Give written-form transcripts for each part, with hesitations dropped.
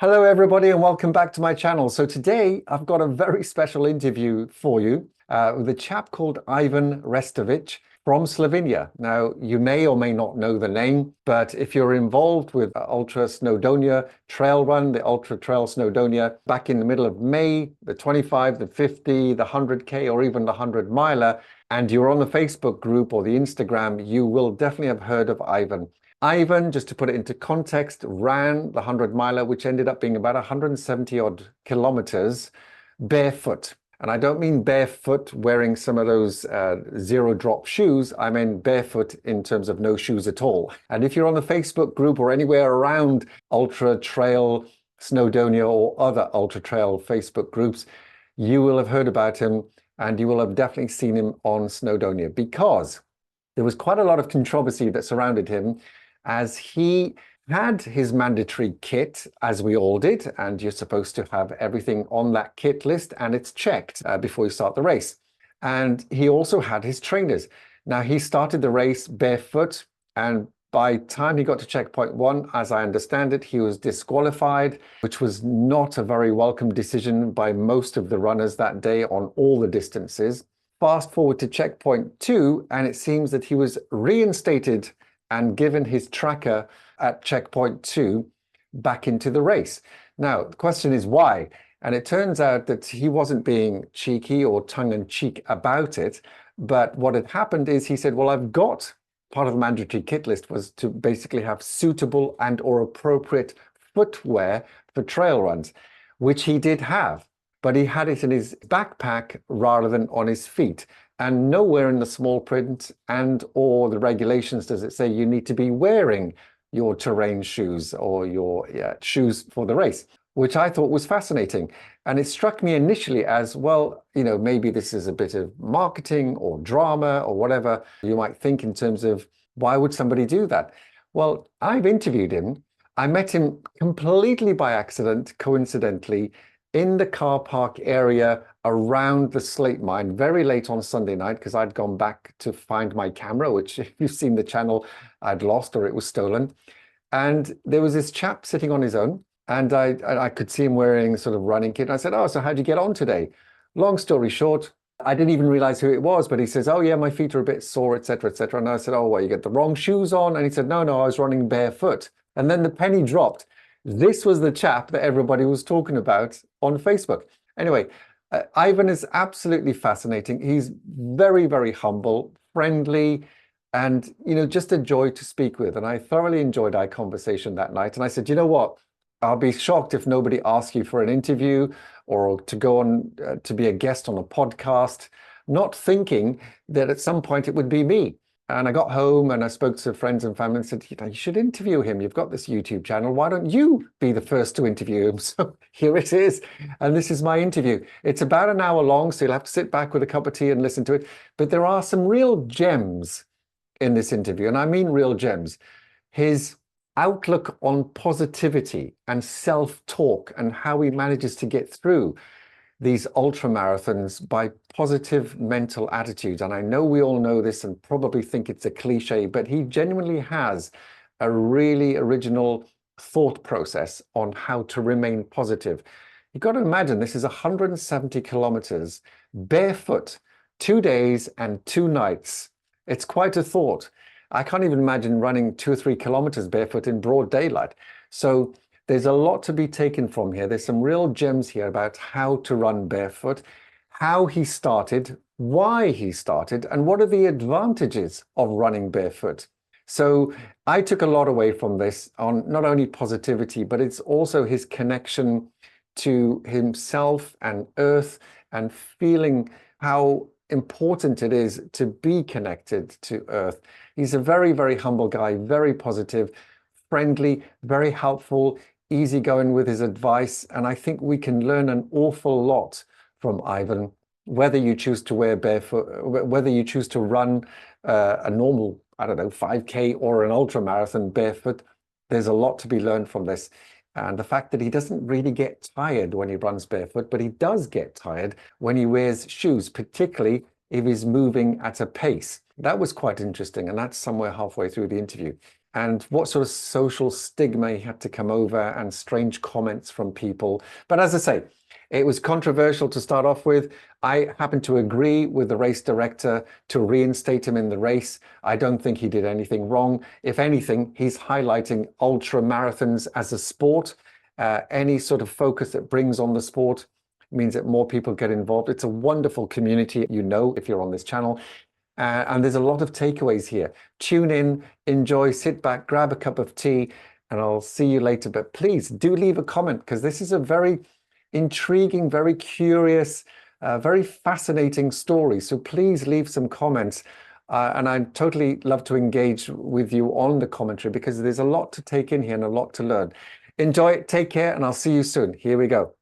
Hello, everybody, and welcome back to my channel. So today I've got a very special interview for you with a chap called Ivan Hrastovec from Slovenia. Now, you may or may not know the name, but if you're involved with Ultra Snowdonia trail run, the Ultra Trail Snowdonia, back in the middle of May, the 25, the 50, the 100K, or even the 100 miler, and you're on the Facebook group or the Instagram, you will definitely have heard of Ivan. Ivan, just to put it into context, ran the 100 miler, which ended up being about 170 odd kilometers barefoot. And I don't mean barefoot wearing some of those zero drop shoes. I mean barefoot in terms of no shoes at all. And if you're on the Facebook group or anywhere around Ultra Trail Snowdonia or other Ultra Trail Facebook groups, you will have heard about him and you will have definitely seen him on Snowdonia, because there was quite a lot of controversy that surrounded him, as he had his mandatory kit, as we all did, and you're supposed to have everything on that kit list and it's checked before you start the race. And he also had his trainers. Now, he started the race barefoot, and by the time he got to checkpoint 1, as I understand it, he was disqualified, which was not a very welcome decision by most of the runners that day on all the distances. Fast forward to checkpoint 2, and it seems that he was reinstated and given his tracker at checkpoint 2 back into the race. Now, the question is why? And it turns out that he wasn't being cheeky or tongue-in-cheek about it, but what had happened is he said, well, I've got part of the mandatory kit list was to basically have suitable and or appropriate footwear for trail runs, which he did have, but he had it in his backpack rather than on his feet. And nowhere in the small print and or the regulations does it say you need to be wearing your terrain shoes or your shoes for the race, which I thought was fascinating. And it struck me initially as, well, you know, maybe this is a bit of marketing or drama or whatever you might think in terms of why would somebody do that? Well, I've interviewed him. I met him completely by accident, coincidentally, in the car park area around the slate mine very late on Sunday night, because I'd gone back to find my camera, which, if you've seen the channel, I'd lost or it was stolen. And there was this chap sitting on his own, and I could see him wearing a sort of running kit. And I said, oh, so how'd you get on today? Long story short, I didn't even realize who it was, but he says, oh yeah, my feet are a bit sore, etc., etc. And I said, oh, well, you get the wrong shoes on? And he said, no, I was running barefoot. And then the penny dropped. This was the chap that everybody was talking about on Facebook. Anyway, Ivan is absolutely fascinating. He's very, very humble, friendly, and, you know, just a joy to speak with. And I thoroughly enjoyed our conversation that night. And I said, you know what? I'll be shocked if nobody asks you for an interview or to go on to be a guest on a podcast, not thinking that at some point it would be me. And I got home and I spoke to friends and family and said, you know, you should interview him. You've got this YouTube channel. Why don't you be the first to interview him? So here it is. And this is my interview. It's about an hour long, so you'll have to sit back with a cup of tea and listen to it. But there are some real gems in this interview. And I mean real gems. His outlook on positivity and self-talk and how he manages to get through these ultra marathons by positive mental attitudes. And I know we all know this and probably think it's a cliche, but he genuinely has a really original thought process on how to remain positive. You've got to imagine this is 170 kilometers barefoot, 2 days and 2 nights. It's quite a thought. I can't even imagine running 2 or 3 kilometers barefoot in broad daylight. So there's a lot to be taken from here. There's some real gems here about how to run barefoot, how he started, why he started, and what are the advantages of running barefoot. So I took a lot away from this on not only positivity, but it's also his connection to himself and earth and feeling how important it is to be connected to earth. He's a very, very humble guy, very positive, friendly, very helpful, easygoing with his advice. And I think we can learn an awful lot from Ivan, whether you choose to wear barefoot, whether you choose to run a normal, I don't know, 5K or an ultra marathon barefoot. There's a lot to be learned from this. And the fact that he doesn't really get tired when he runs barefoot, but he does get tired when he wears shoes, particularly if he's moving at a pace. That was quite interesting. And that's somewhere halfway through the interview. and what sort of social stigma he had to come over and strange comments from people. But as I say, it was controversial to start off with. I happen to agree with the race director to reinstate him in the race. I don't think he did anything wrong. If anything, he's highlighting ultra marathons as a sport. Any sort of focus that brings on the sport means that more people get involved. It's a wonderful community, you know, if you're on this channel. And there's a lot of takeaways here. Tune in, enjoy, sit back, grab a cup of tea, and I'll see you later. But please do leave a comment, because this is a very intriguing, very curious, very fascinating story. So please leave some comments. And I'd totally love to engage with you on the commentary, because there's a lot to take in here and a lot to learn. Enjoy it, take care, and I'll see you soon. Here we go.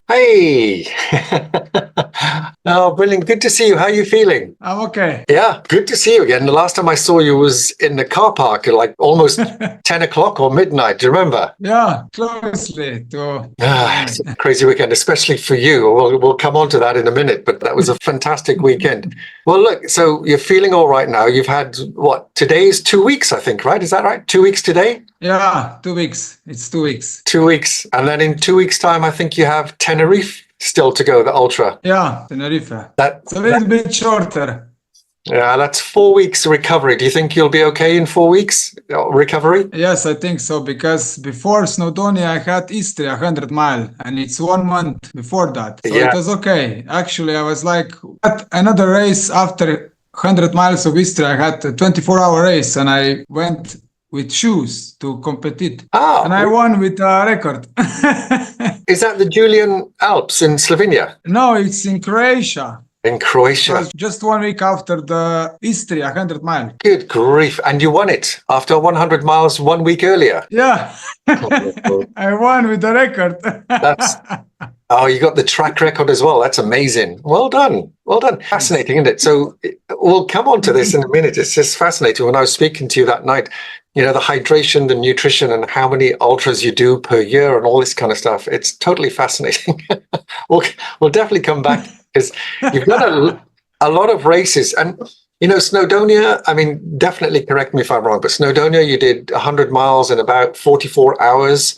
Hey! Oh, brilliant. Good to see you. How are you feeling? I'm okay. Yeah, good to see you again. The last time I saw you was in the car park at like almost 10 o'clock or midnight. Do you remember? Yeah, closely to. It's a crazy weekend, especially for you. We'll come on to that in a minute, but that was a fantastic weekend. Well, look, so you're feeling all right now. You've had, what, today is 2 weeks, I think, right? Is that right? 2 weeks today? Yeah, 2 weeks. It's 2 weeks. 2 weeks. And then in 2 weeks' time, I think you have Tenerife still to go, the Ultra. Yeah, Tenerife. It's a little bit shorter. Yeah, that's 4 weeks recovery. Do you think you'll be okay in 4 weeks recovery? Yes, I think so, because before Snowdonia, I had Istria 100 mile, and it's 1 month before that. So Yeah. It was okay. Actually, I was like, at another race after 100 miles of Istria, I had a 24-hour race, and I went with shoes to compete. Oh, And I won with a record. is that the Julian Alps in Slovenia? No, it's in Croatia. In It Croatia. was just 1 week after the Istria 100 mile. Good grief. And you won it after 100 miles 1 week earlier. Yeah, I won with the record. Oh, you got the track record as well. That's amazing. Well done. Well done. Fascinating, isn't it? So we'll come on to this in a minute. It's just fascinating. When I was speaking to you that night, you know, the hydration, the nutrition, and how many ultras you do per year and all this kind of stuff. It's totally fascinating. We'll definitely come back, because you've done a lot of races. And, you know, Snowdonia, I mean, definitely correct me if I'm wrong, but Snowdonia, you did 100 miles in about 44 hours.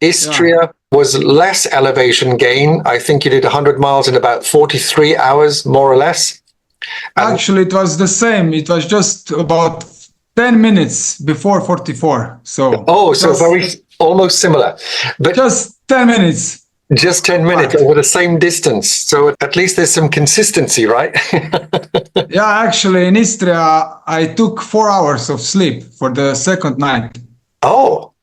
Istria was less elevation gain. I think you did 100 miles in about 43 hours, more or less. And Actually, it was the same. It was just about 10 minutes before 44. So almost similar. But just 10 minutes. Just 10 minutes over the same distance. So at least there's some consistency, right? Yeah, actually, in Istria, I took 4 hours of sleep for the second night. Oh,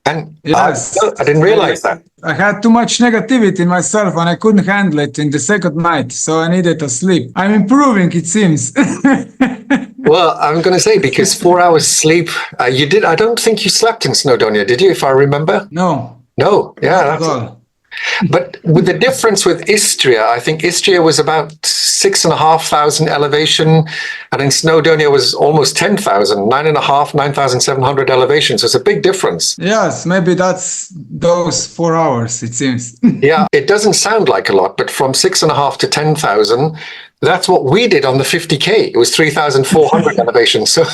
and yes. I didn't realize that. I had too much negativity in myself, and I couldn't handle it in the second night. So I needed to sleep. I'm improving, it seems. Well, I'm going to say, because 4 hours sleep, you did. I don't think you slept in Snowdonia, did you, if I remember? No. No. Yeah. Not at all. But with the difference with Istria, I think Istria was about 6,500 elevation, and in Snowdonia was almost 10,000, 9,500, 9,700 elevation. So it's a big difference. Yes, maybe that's those 4 hours, it seems. Yeah, it doesn't sound like a lot, but from 6,500 to 10,000, that's what we did on the 50K. It was 3,400 elevation. So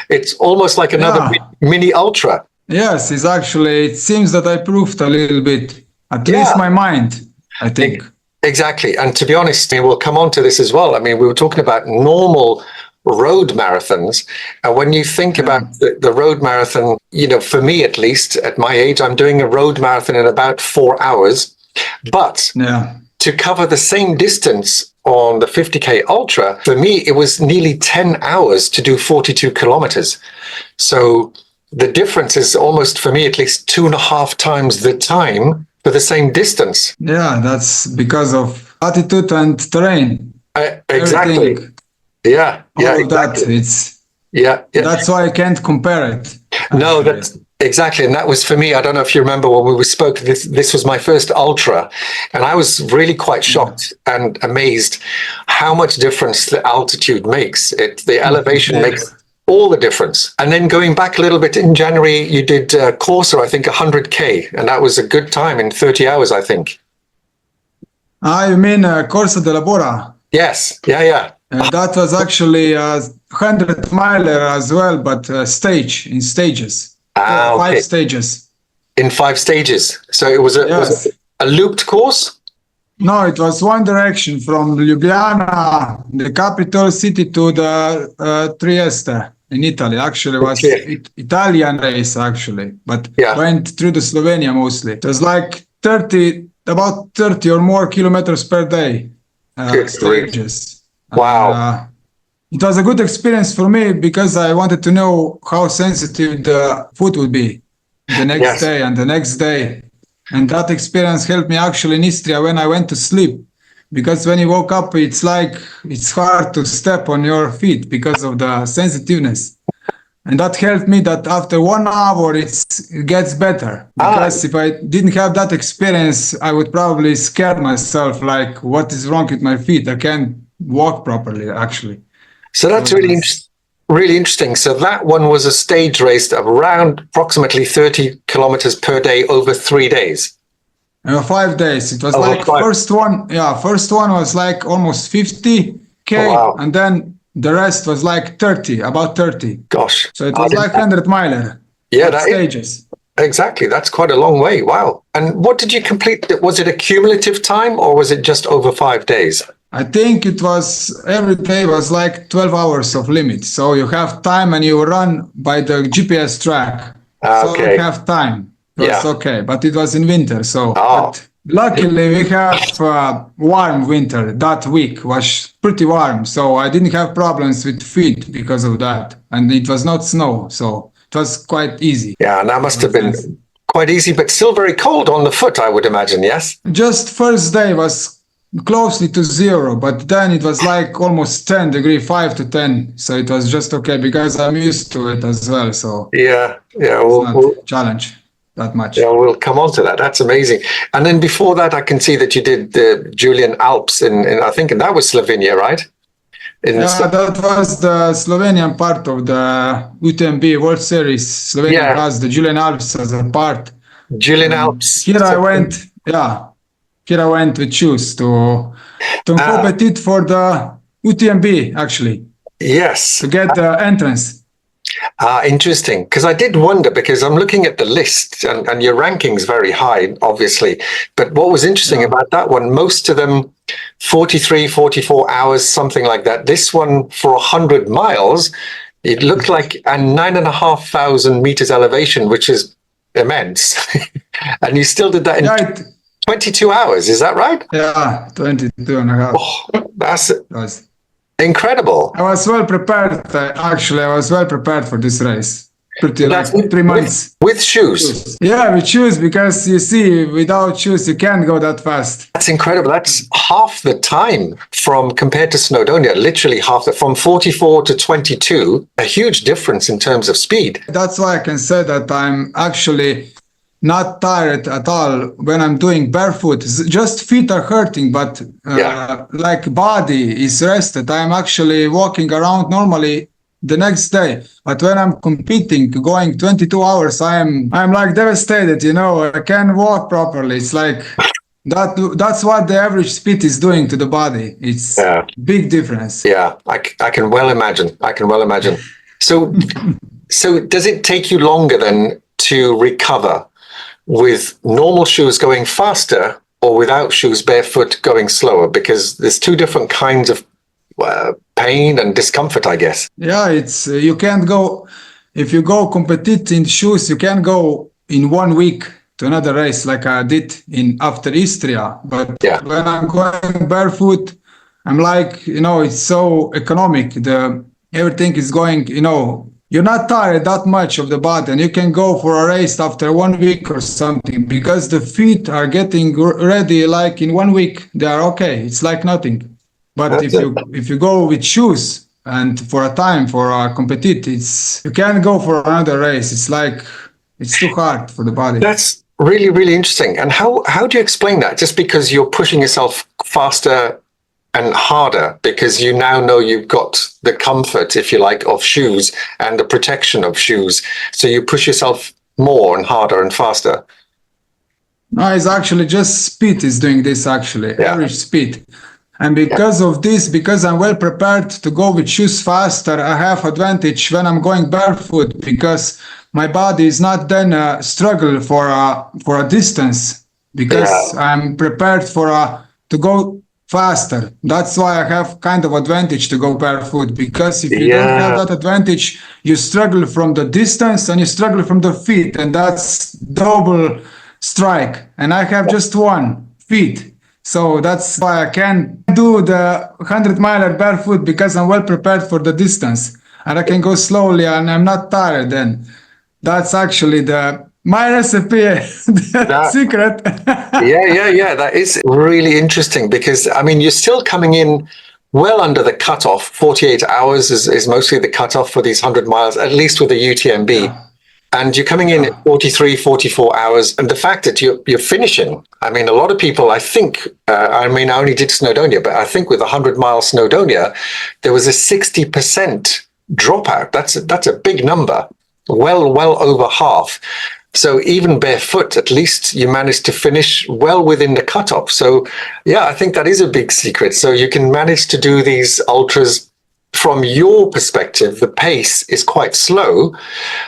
it's almost like another mini ultra. Yes, it's actually, it seems that I proved a little bit. At least my mind, I think. Exactly. And to be honest, we'll come on to this as well. I mean, we were talking about normal road marathons. And when you think about the road marathon, you know, for me, at least at my age, I'm doing a road marathon in about 4 hours. But to cover the same distance on the 50K Ultra, for me, it was nearly 10 hours to do 42 kilometers. So the difference is almost, for me, at least 2.5 times the time for the same distance. Yeah, that's because of altitude and terrain. Exactly. Everything. Yeah. All Exactly. that, it's yeah. That's why I can't compare it. No, Exactly. And that was for me. I don't know if you remember when we spoke, this was my first ultra. And I was really quite shocked and amazed how much difference the altitude makes. The elevation makes all the difference. And then going back a little bit, in January, you did Corsa, I think 100K. And that was a good time in 30 hours, I think. Ah, you mean Corsa de la Bora? Yes. Yeah. That was actually a 100-miler as well, but in stages. Okay. 5 stages. In 5 stages. So it was was it a looped course? No, it was one direction from Ljubljana, the capital city, to the Trieste in Italy. Actually, it was Italian race, actually, but went through the Slovenia mostly. It was like about 30 or more kilometers per day stages. Wow. It was a good experience for me because I wanted to know how sensitive the foot would be the next day and the next day. And that experience helped me actually in Istria when I went to sleep. Because when you woke up, it's like it's hard to step on your feet because of the sensitiveness. And that helped me that after 1 hour, it gets better. Because if I didn't have that experience, I would probably scare myself, like, what is wrong with my feet? I can't walk properly, actually. So that's really interesting. So that one was a stage race of around approximately 30 kilometers per day over 3 days. 5 days. It was first one was like almost 50K, and then the rest was like 30, about 30. Gosh. So it was like 100-miler. Yeah, stages. Exactly. That's quite a long way. Wow. And what did you complete? Was it a cumulative time or was it just over 5 days? I think it was every day was like 12 hours of limit. So you have time and you run by the GPS track. So you have time. That's okay. But it was in winter. So but luckily we have warm winter. That week was pretty warm. So I didn't have problems with feet because of that. And it was not snow. So it was quite easy. Yeah, and that must have been quite easy, but still very cold on the foot, I would imagine, yes? Just first day was closely to 0, but then it was like almost 10 degrees, 5 to 10. So it was just okay because I'm used to it as well. So it's not a challenge that much. Yeah, we'll come on to that. That's amazing. And then before that, I can see that you did the Julian Alps in I think that was Slovenia, right? That was the Slovenian part of the UTMB World Series. Slovenia has the Julian Alps as a part. Julian Alps. Here I went with shoes to compete for the UTMB, actually. Yes. To get the entrance. Interesting. Because I did wonder, because I'm looking at the list and your ranking's very high, obviously. But what was interesting about that one, most of them 43, 44 hours, something like that. This one for 100 miles, it looked like a 9,500 meters elevation, which is immense. And you still did that in 22 hours, is that right? Yeah, 22 and a half. Oh, that's incredible. I was well prepared, actually. I was well prepared for this race. Pretty like 3 months. With shoes? Yeah, with shoes, because you see, without shoes, you can't go that fast. That's incredible. That's half the time compared to Snowdonia, literally from 44 to 22, a huge difference in terms of speed. That's why I can say that I'm actually not tired at all when I'm doing barefoot. Just feet are hurting, but like body is rested. I'm actually walking around normally the next day. But when I'm competing, going 22 hours, I'm like devastated, I can't walk properly. It's like that's what the average speed is doing to the body. It's big difference. Yeah, I can well imagine. So does it take you longer then to recover with normal shoes going faster or without shoes barefoot going slower? Because there's two different kinds of pain and discomfort, I guess. Yeah, it's you can't go, if you go compete in shoes, you can't go in 1 week to another race like I did after Istria. But when I'm going barefoot, I'm like, it's so economic. Everything is going, you're not tired that much of the body, and you can go for a race after 1 week or something because the feet are getting ready. Like in 1 week, they are okay. It's like nothing. But if you go with shoes and for a time for a compete, you can't go for another race. It's like It's too hard for the body. That's really, really interesting. And how do you explain that? Just because you're pushing yourself faster and harder because you now know you've got the comfort, if you like, of shoes and the protection of shoes. So you push yourself more and harder and faster. No, it's actually just speed is doing this actually, average speed. And because of this, because I'm well prepared to go with shoes faster, I have advantage when I'm going barefoot because my body is not then struggle for a distance because I'm prepared to go faster. That's why I have kind of advantage to go barefoot because if you don't have that advantage, you struggle from the distance and you struggle from the feet, and that's double strike. And I have just one feet. So that's why I can do the 100-miler barefoot because I'm well prepared for the distance and I can go slowly and I'm not tired then. That's actually my recipe, the secret. Yeah. That is really interesting because, I mean, you're still coming in well under the cutoff. 48 hours is mostly the cutoff for these 100 miles, at least with the UTMB. Yeah. And you're coming in at 43, 44 hours. And the fact that you're finishing, I mean, a lot of people, I think, I only did Snowdonia, but I think with 100-mile Snowdonia, there was a 60% dropout. That's a big number, well over half. So even barefoot, at least you managed to finish well within the cutoff. So yeah, I think that is a big secret. So you can manage to do these ultras. From your perspective, the pace is quite slow,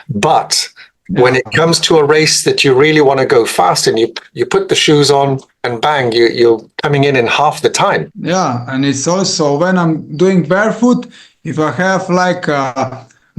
but when it comes to a race that you really want to go fast and you put the shoes on and bang, you're coming in half the time. Yeah, and it's also when I'm doing barefoot, if I have like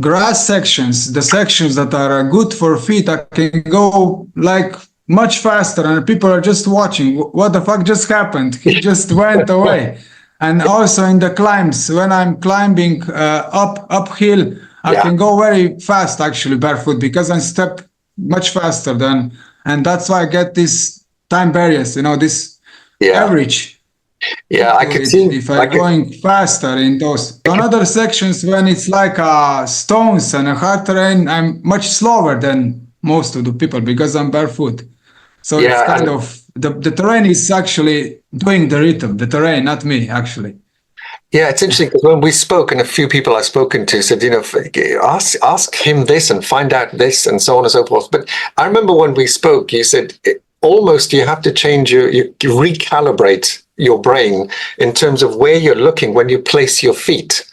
grass sections, the sections that are good for feet, I can go like much faster and people are just watching. What the fuck just happened? He just went away. And also in the climbs, when I'm climbing uphill, I can go very fast actually barefoot because I step much faster than, and that's why I get this time barriers, this average. Yeah, I can see. If I'm going faster in those. On other sections, when it's like stones and a hard terrain, I'm much slower than most of the people because I'm barefoot. So it's kind of, the terrain is actually doing the rhythm, the terrain, not me, actually. Yeah, it's interesting because when we spoke, and a few people I've spoken to said, ask him this and find out this and so on and so forth. But I remember when we spoke, you said almost you have to change you recalibrate your brain in terms of where you're looking when you place your feet.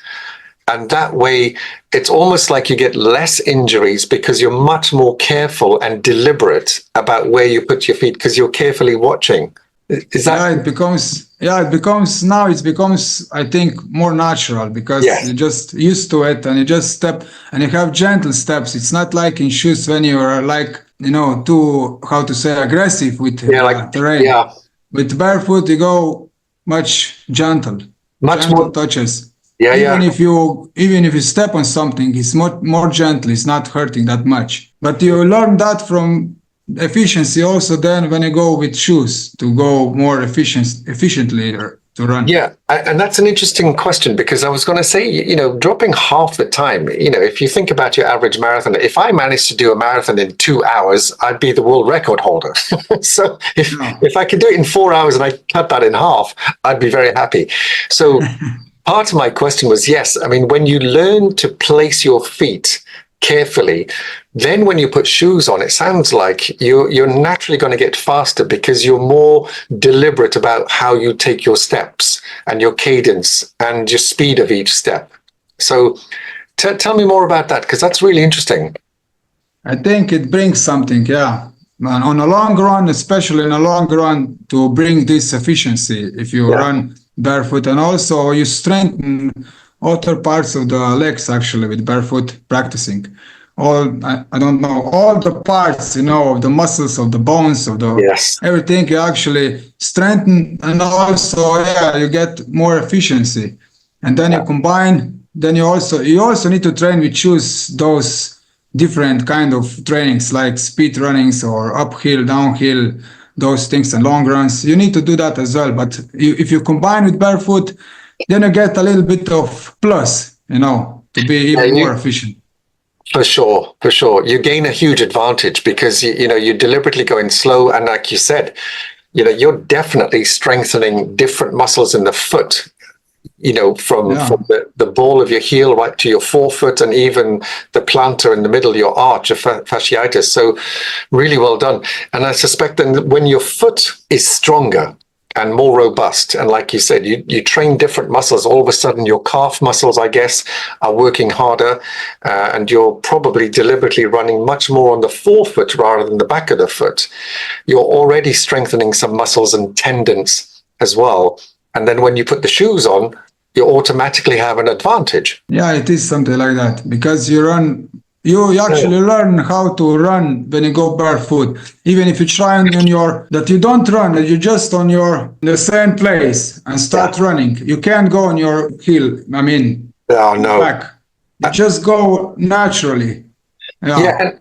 And that way, it's almost like you get less injuries because you're much more careful and deliberate about where you put your feet because you're carefully watching. Is that? It becomes, I think, more natural because you're just used to it and you just step and you have gentle steps. It's not like in shoes when you are like, too, how to say, aggressive with terrain. Yeah. With barefoot, you go much gentle more touches. Even if you step on something, it's more gentle. It's not hurting that much. But you learn that from efficiency also. Then when you go with shoes to go more efficiently to run. Yeah, and that's an interesting question because I was going to say, dropping half the time. If you think about your average marathon, if I managed to do a marathon in 2 hours, I'd be the world record holder. So if I could do it in 4 hours and I cut that in half, I'd be very happy. So. Part of my question was, yes, I mean, when you learn to place your feet carefully, then when you put shoes on, it sounds like you're naturally going to get faster because you're more deliberate about how you take your steps and your cadence and your speed of each step. So tell me more about that because that's really interesting. I think it brings something, yeah. On a long run, especially in a long run, to bring this efficiency if you run barefoot, and also you strengthen other parts of the legs actually with barefoot practicing. I don't know, all the parts, of the muscles, of the bones, of the everything you actually strengthen, and also you get more efficiency. And then you combine, then you also need to train with shoes those different kind of trainings like speed runnings or uphill, downhill, those things, and long runs. You need to do that as well. But if you combine with barefoot, then you get a little bit of plus, to be even more efficient. For sure, for sure. You gain a huge advantage because you're deliberately going slow, and like you said, you're definitely strengthening different muscles in the foot. From the ball of your heel right to your forefoot, and even the plantar in the middle, your arch, your fasciitis. So really well done. And I suspect that when your foot is stronger and more robust, and like you said, you train different muscles, all of a sudden your calf muscles, I guess, are working harder, and you're probably deliberately running much more on the forefoot rather than the back of the foot. You're already strengthening some muscles and tendons as well. And then when you put the shoes on, you automatically have an advantage. Yeah, it is something like that, because you actually learn how to run when you go barefoot. Even if you try that you don't run, that you're just on the same place and start running. You can't go on your heel. I mean, back. You just go naturally. Yeah, and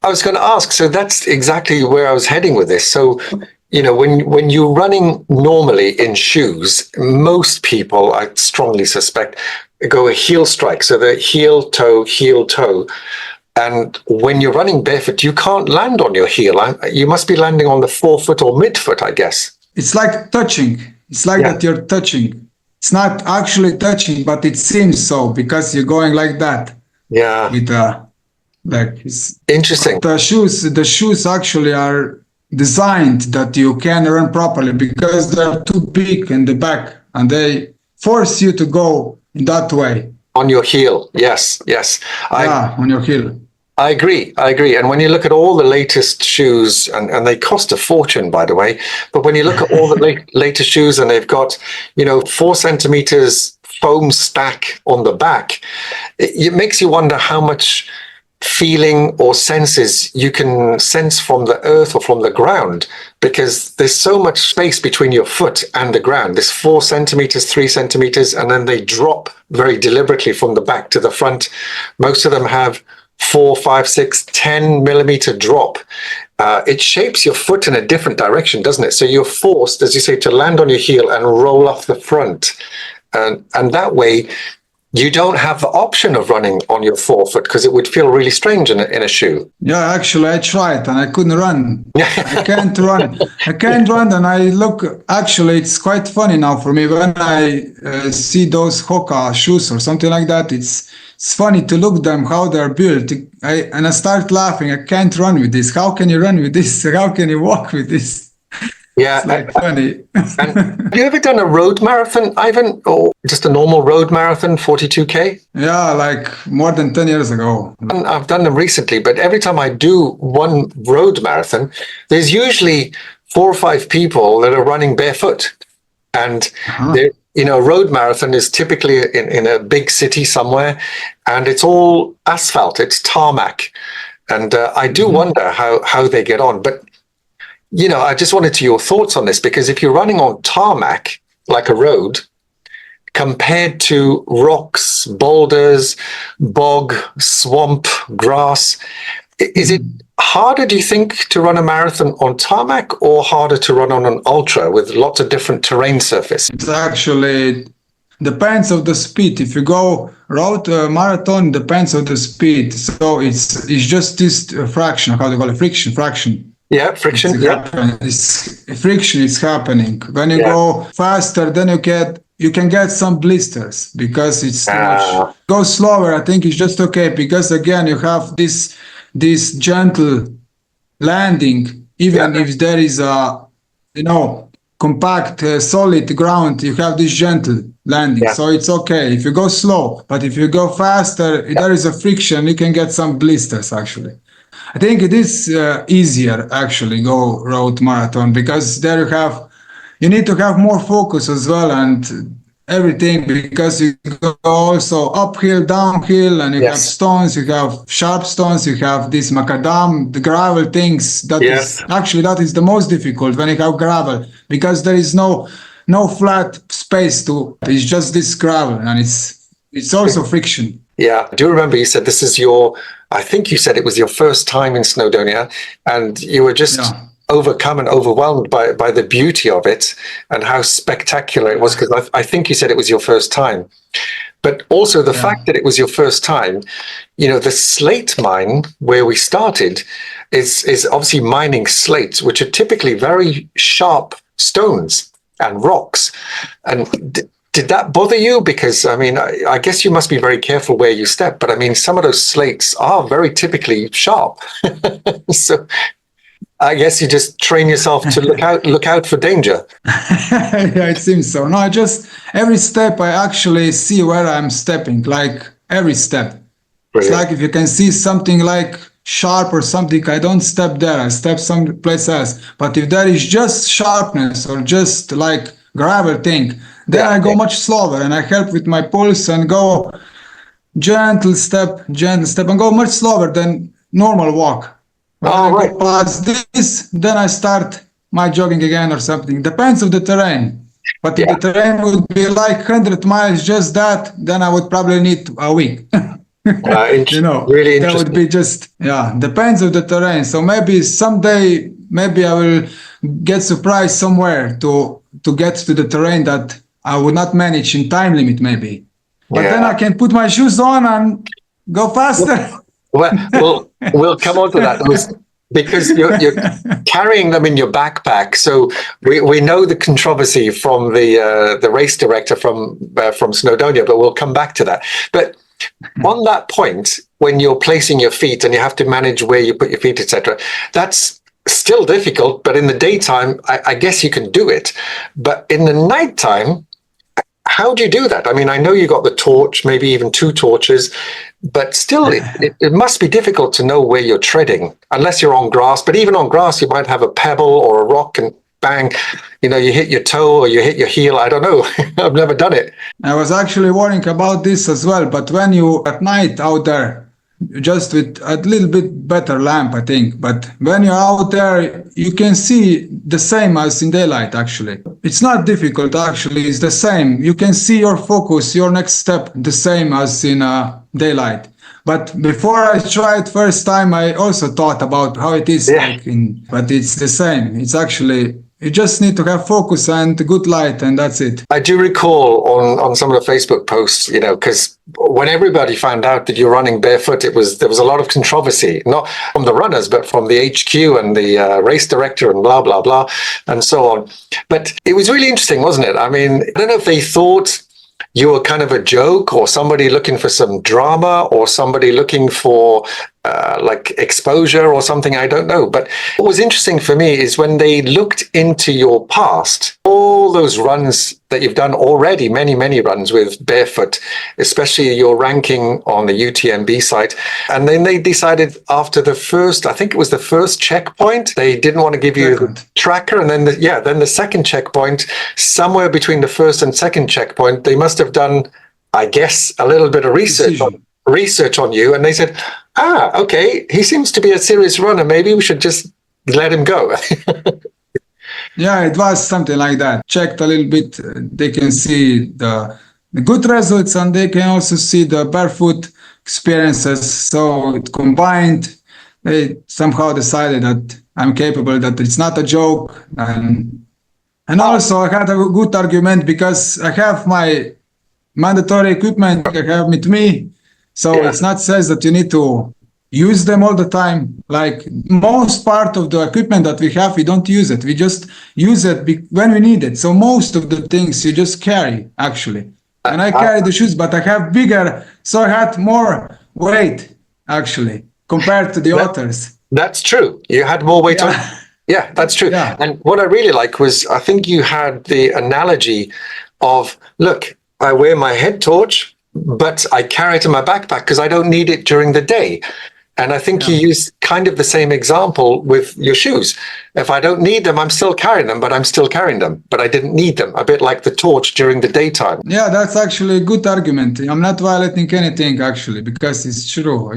I was going to ask, so that's exactly where I was heading with this. So, when you're running normally in shoes, most people, I strongly suspect, go a heel strike. So the heel, toe. And when you're running barefoot, you can't land on your heel. You must be landing on the forefoot or midfoot, I guess. It's like touching. It's like that you're touching. It's not actually touching, but it seems so because you're going like that. Yeah. With it's interesting. The shoes actually are designed that you can run properly because they're too big in the back and they force you to go in that way. On your heel, yes. On your heel. I agree. And when you look at all the latest shoes, and they cost a fortune, by the way, but when you look at all the latest shoes and they've got, 4 centimeters foam stack on the back, it makes you wonder how much feeling or senses you can sense from the earth or from the ground, because there's so much space between your foot and the ground. There's 4 centimeters, 3 centimeters, and then they drop very deliberately from the back to the front. Most of them have 4, 5, 6, 10 millimeter drop. It shapes your foot in a different direction, doesn't it? So you're forced, as you say, to land on your heel and roll off the front. And that way, you don't have the option of running on your forefoot because it would feel really strange in a shoe. Yeah, actually, I tried and I couldn't run. I can't run. And I look, actually, it's quite funny now for me when I see those Hoka shoes or something like that. It's funny to look them, how they're built. And I start laughing. I can't run with this. How can you run with this? How can you walk with this? Yeah, it's funny. And have you ever done a road marathon, Ivan, or just a normal road marathon, 42K? Yeah, like more than 10 years ago. And I've done them recently, but every time I do one road marathon, there's usually 4 or 5 people that are running barefoot. And a road marathon is typically in a big city somewhere, and it's all asphalt, it's tarmac. And I do wonder how they get on. But I just wanted your thoughts on this, because if you're running on tarmac, like a road, compared to rocks, boulders, bog, swamp, grass, is it harder, do you think, to run a marathon on tarmac or harder to run on an ultra with lots of different terrain surface? It actually depends on the speed. If you go road marathon, depends on the speed. So it's just this fraction, how do you call it, fraction. Yeah, friction. Friction is happening. When you go faster, then you can get some blisters because it's too much. Go slower, I think it's just okay, because again you have this gentle landing. Even if there is a compact solid ground, you have this gentle landing. So it's okay if you go slow. But if you go faster, there is a friction. You can get some blisters actually. I think it is easier actually go road marathon, because there you need to have more focus as well and everything, because you go also uphill, downhill, and you have stones, you have sharp stones, you have this macadam, the gravel things. That is the most difficult when you have gravel, because there is no flat space it's just this gravel, and it's also friction. Yeah, I do remember you said I think you said it was your first time in Snowdonia, and you were just overcome and overwhelmed by the beauty of it and how spectacular it was, because I think you said it was your first time. But also the fact that it was your first time, you know, the slate mine where we started is obviously mining slates, which are typically very sharp stones and rocks. And did that bother you? Because, I mean, I guess you must be very careful where you step, but I mean, some of those slates are very typically sharp. So I guess you just train yourself to look out for danger. Yeah, it seems so. No, I just, every step I actually see where I'm stepping, like every step. Brilliant. It's like if you can see something like sharp or something, I don't step there, I step someplace else. But if there is just sharpness or just like gravel thing, then I go much slower and I help with my pulse and go gentle step and go much slower than normal walk. When I go past this, then I start my jogging again or something. Depends on the terrain. But if the terrain would be like 100 miles, just that, then I would probably need a week. You know, really that would be just, depends on the terrain. So maybe someday, maybe I will get surprised somewhere to get to the terrain that I would not manage in time limit maybe. But then I can put my shoes on and go faster. Well, we'll come on to that because you're carrying them in your backpack. So we know the controversy from the race director from Snowdonia, but we'll come back to that. But on that point, when you're placing your feet and you have to manage where you put your feet, etc., that's still difficult. But in the daytime, I guess you can do it. But in the nighttime, how do you do that? I mean, I know you got the torch, maybe even 2 torches, but still, it must be difficult to know where you're treading, unless you're on grass. But even on grass, you might have a pebble or a rock and bang, you know, you hit your toe or you hit your heel. I don't know. I've never done it. I was actually worrying about this as well. But when you at night out there, just with a little bit better lamp, I think. But when you're out there, you can see the same as in daylight, actually. It's not difficult, actually. It's the same. You can see your focus, your next step, the same as in daylight. But before I tried first time, I also thought about how it is, but it's the same. It's actually, you just need to have focus and good light, and that's it. I do recall on some of the Facebook posts, you know, because when everybody found out that you're running barefoot, there was a lot of controversy, not from the runners, but from the HQ and the race director and blah, blah, blah, and so on. But it was really interesting, wasn't it? I mean, I don't know if they thought you were kind of a joke or somebody looking for some drama or somebody looking for like exposure or something, I don't know. But what was interesting for me is when they looked into your past, all those runs that you've done already, many runs with barefoot, especially your ranking on the UTMB site. And then they decided after the first, I think it was the first checkpoint, they didn't want to give you the tracker. And then the second checkpoint, somewhere between the first and second checkpoint, they must have done, I guess, a little bit of research on you. And they said, okay, he seems to be a serious runner. Maybe we should just let him go. Yeah, it was something like that. Checked a little bit. They can see the good results and they can also see the barefoot experiences. So it combined, they somehow decided that I'm capable, that it's not a joke. And also I had a good argument because I have my mandatory equipment I have with me. So it's not says that you need to use them all the time. Like most part of the equipment that we have, we don't use it. We just use it when we need it. So most of the things you just carry, actually. And I carry the shoes, but I have bigger, so I had more weight, actually, compared to the others. That's true. You had more weight on. Yeah, that's true. Yeah. And what I really like was, I think you had the analogy of, look, I wear my head torch, but I carry it in my backpack because I don't need it during the day. And I think you used kind of the same example with your shoes. If I don't need them, I'm still carrying them, but I'm still carrying them, but I didn't need them. A bit like the torch during the daytime. Yeah, that's actually a good argument. I'm not violating anything, actually, because it's true.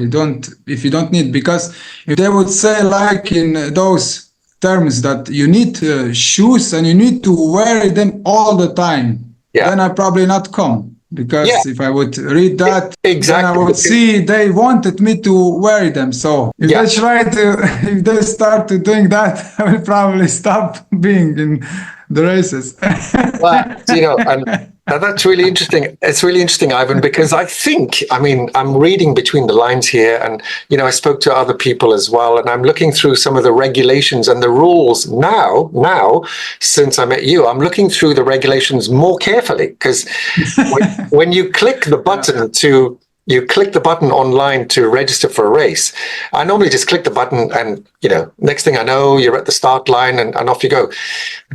If you don't need, because if they would say like in those terms that you need shoes and you need to wear them all the time, then I probably not come. because if I would read that, exactly, then I would see they wanted me to wear them. So if they try to, if they start to doing that, I will probably stop being in the races. Well, and that's really interesting. It's really interesting, Ivan, because I mean, I'm reading between the lines here, and I spoke to other people as well, and I'm looking through some of the regulations and the rules now, since I met you, I'm looking through the regulations more carefully, because when you click the button online to register for a race, I normally just click the button and, next thing I know, you're at the start line and off you go.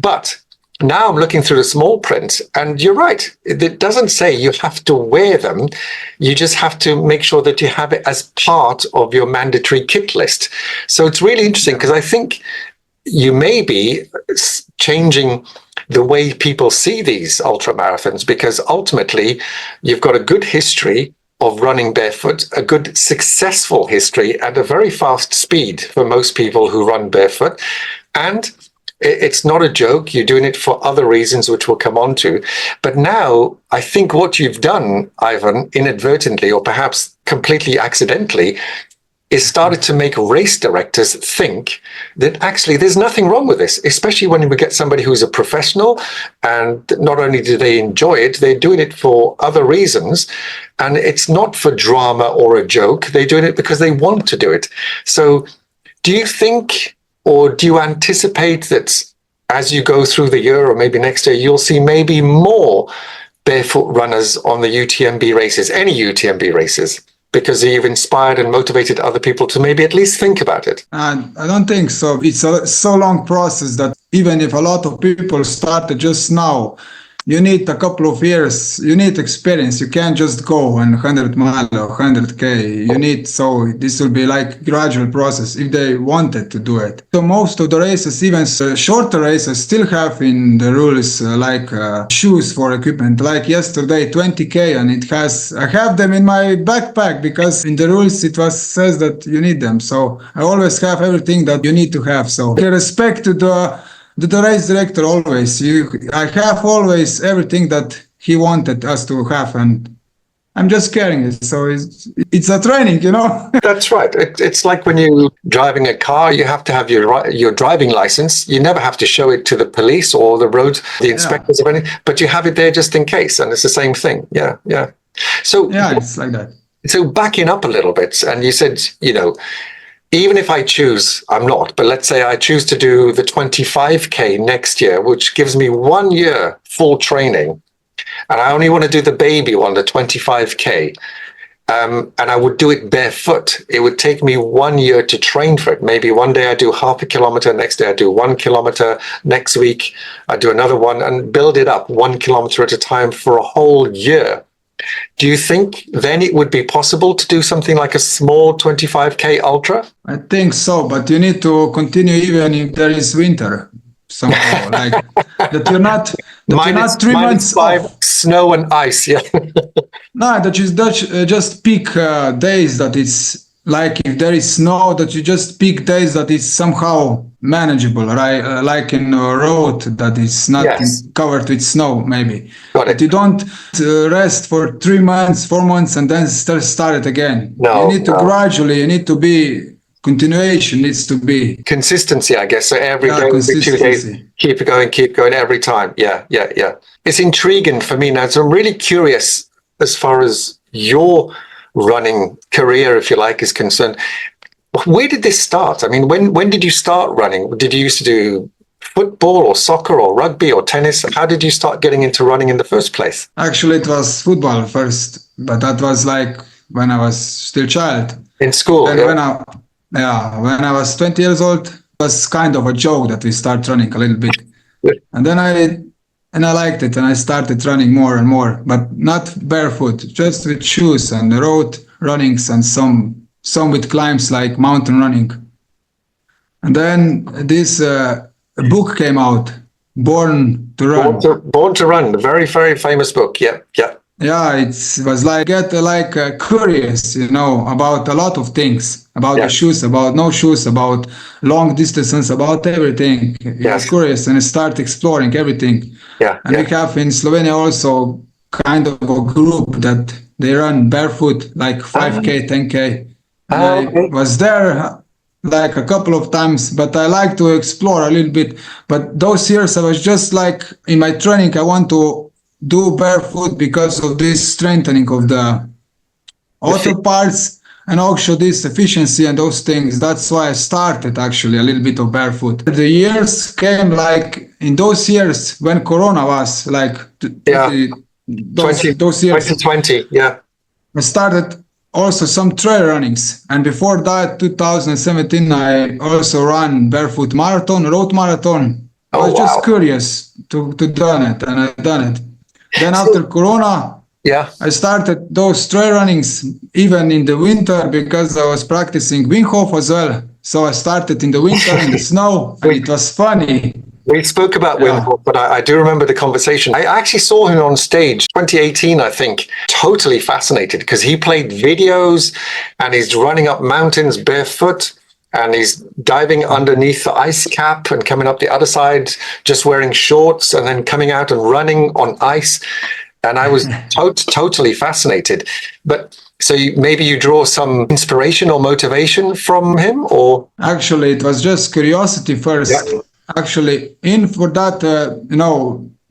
But now I'm looking through the small print, and you're right. It doesn't say you have to wear them. You just have to make sure that you have it as part of your mandatory kit list. So it's really interesting, because I think you may be changing the way people see these ultra marathons, because ultimately you've got a good history of running barefoot, a good successful history at a very fast speed for most people who run barefoot. And it's not a joke. You're doing it for other reasons, which we'll come on to. But now I think what you've done, Ivan, inadvertently or perhaps completely accidentally, is started to make race directors think that actually there's nothing wrong with this, especially when we get somebody who's a professional, and not only do they enjoy it, they're doing it for other reasons. And it's not for drama or a joke. They're doing it because they want to do it. So do you think, or do you anticipate that as you go through the year or maybe next year, you'll see maybe more barefoot runners on the UTMB races, any UTMB races, because you've inspired and motivated other people to maybe at least think about it? I don't think so. It's a so long process that even if a lot of people started just now, you need a couple of years, you need experience. You can't just go on 100 mile or 100K. So this will be like gradual process if they wanted to do it. So most of the races, even shorter races, still have in the rules shoes for equipment. Like yesterday, 20K, and I have them in my backpack because in the rules says that you need them. So I always have everything that you need to have. So with respect to the race director, always I have always everything that he wanted us to have, and I'm just carrying it. So it's a training, That's right. It's like when you're driving a car, you have to have your driving license. You never have to show it to the police or the inspectors or anything, but you have it there just in case, and it's the same thing. Yeah. So it's like that. So backing up a little bit, and you said, even if I choose, I'm not, but let's say I choose to do the 25K next year, which gives me 1 year full training, and I only want to do the baby one, the 25K, and I would do it barefoot. It would take me 1 year to train for it. Maybe one day I do half a kilometer, next day I do 1 kilometer, next week I do another one, and build it up 1 kilometer at a time for a whole year. Do you think then it would be possible to do something like a small 25K ultra? I think so, but you need to continue even if there is winter somehow. Like that you're not 3 months off. Snow and ice, yeah. No, that you just pick days that it's like if there is snow, that you just pick days that is somehow manageable, right? Like in a road that is not covered with snow, maybe. Got it. But you don't rest for 3 months, 4 months, and then start it again. No, you need to gradually, continuation needs to be. Consistency, I guess. So every day, every 2 days, keep going every time. Yeah. It's intriguing for me now. So I'm really curious as far as your running career, if you like, is concerned. Where did this start? I mean, when did you start running? Did you used to do football or soccer or rugby or tennis? How did you start getting into running in the first place? Actually, it was football first, but that was like when I was still a child. In school? Then when I was 20 years old, it was kind of a joke that we start running a little bit. And then I liked it, and I started running more and more, but not barefoot, just with shoes and road runnings and some with climbs like mountain running. And then this book came out, Born to Run. Born to Run, the very, very famous book. Yeah. Yeah, it was like curious, about a lot of things, about the shoes, about no shoes, about long distances, about everything. It was curious, and I started exploring everything. And we have in Slovenia also kind of a group that they run barefoot, like 5K, 10K. And I was there like a couple of times, but I like to explore a little bit. But those years I was just like in my training, I want to do barefoot because of this strengthening of the outer parts and also this efficiency and those things. That's why I started actually a little bit of barefoot. The years came like in those years when Corona was like those years. 2020, yeah. I started also some trail runnings, and before that 2017 I also ran barefoot marathon, road marathon. I was just curious to done it, and I done it. Then after Corona, I started those trail runnings even in the winter because I was practicing Wim Hof as well. So I started in the winter in the snow, and it was funny. We spoke about Wim Hof, but I do remember the conversation. I actually saw him on stage 2018, I think. Totally fascinated because he played videos and he's running up mountains barefoot and he's diving underneath the ice cap and coming up the other side, just wearing shorts and then coming out and running on ice. And I was totally fascinated. But so maybe you draw some inspiration or motivation from him, or? Actually, it was just curiosity first. Yeah. Actually, in for that,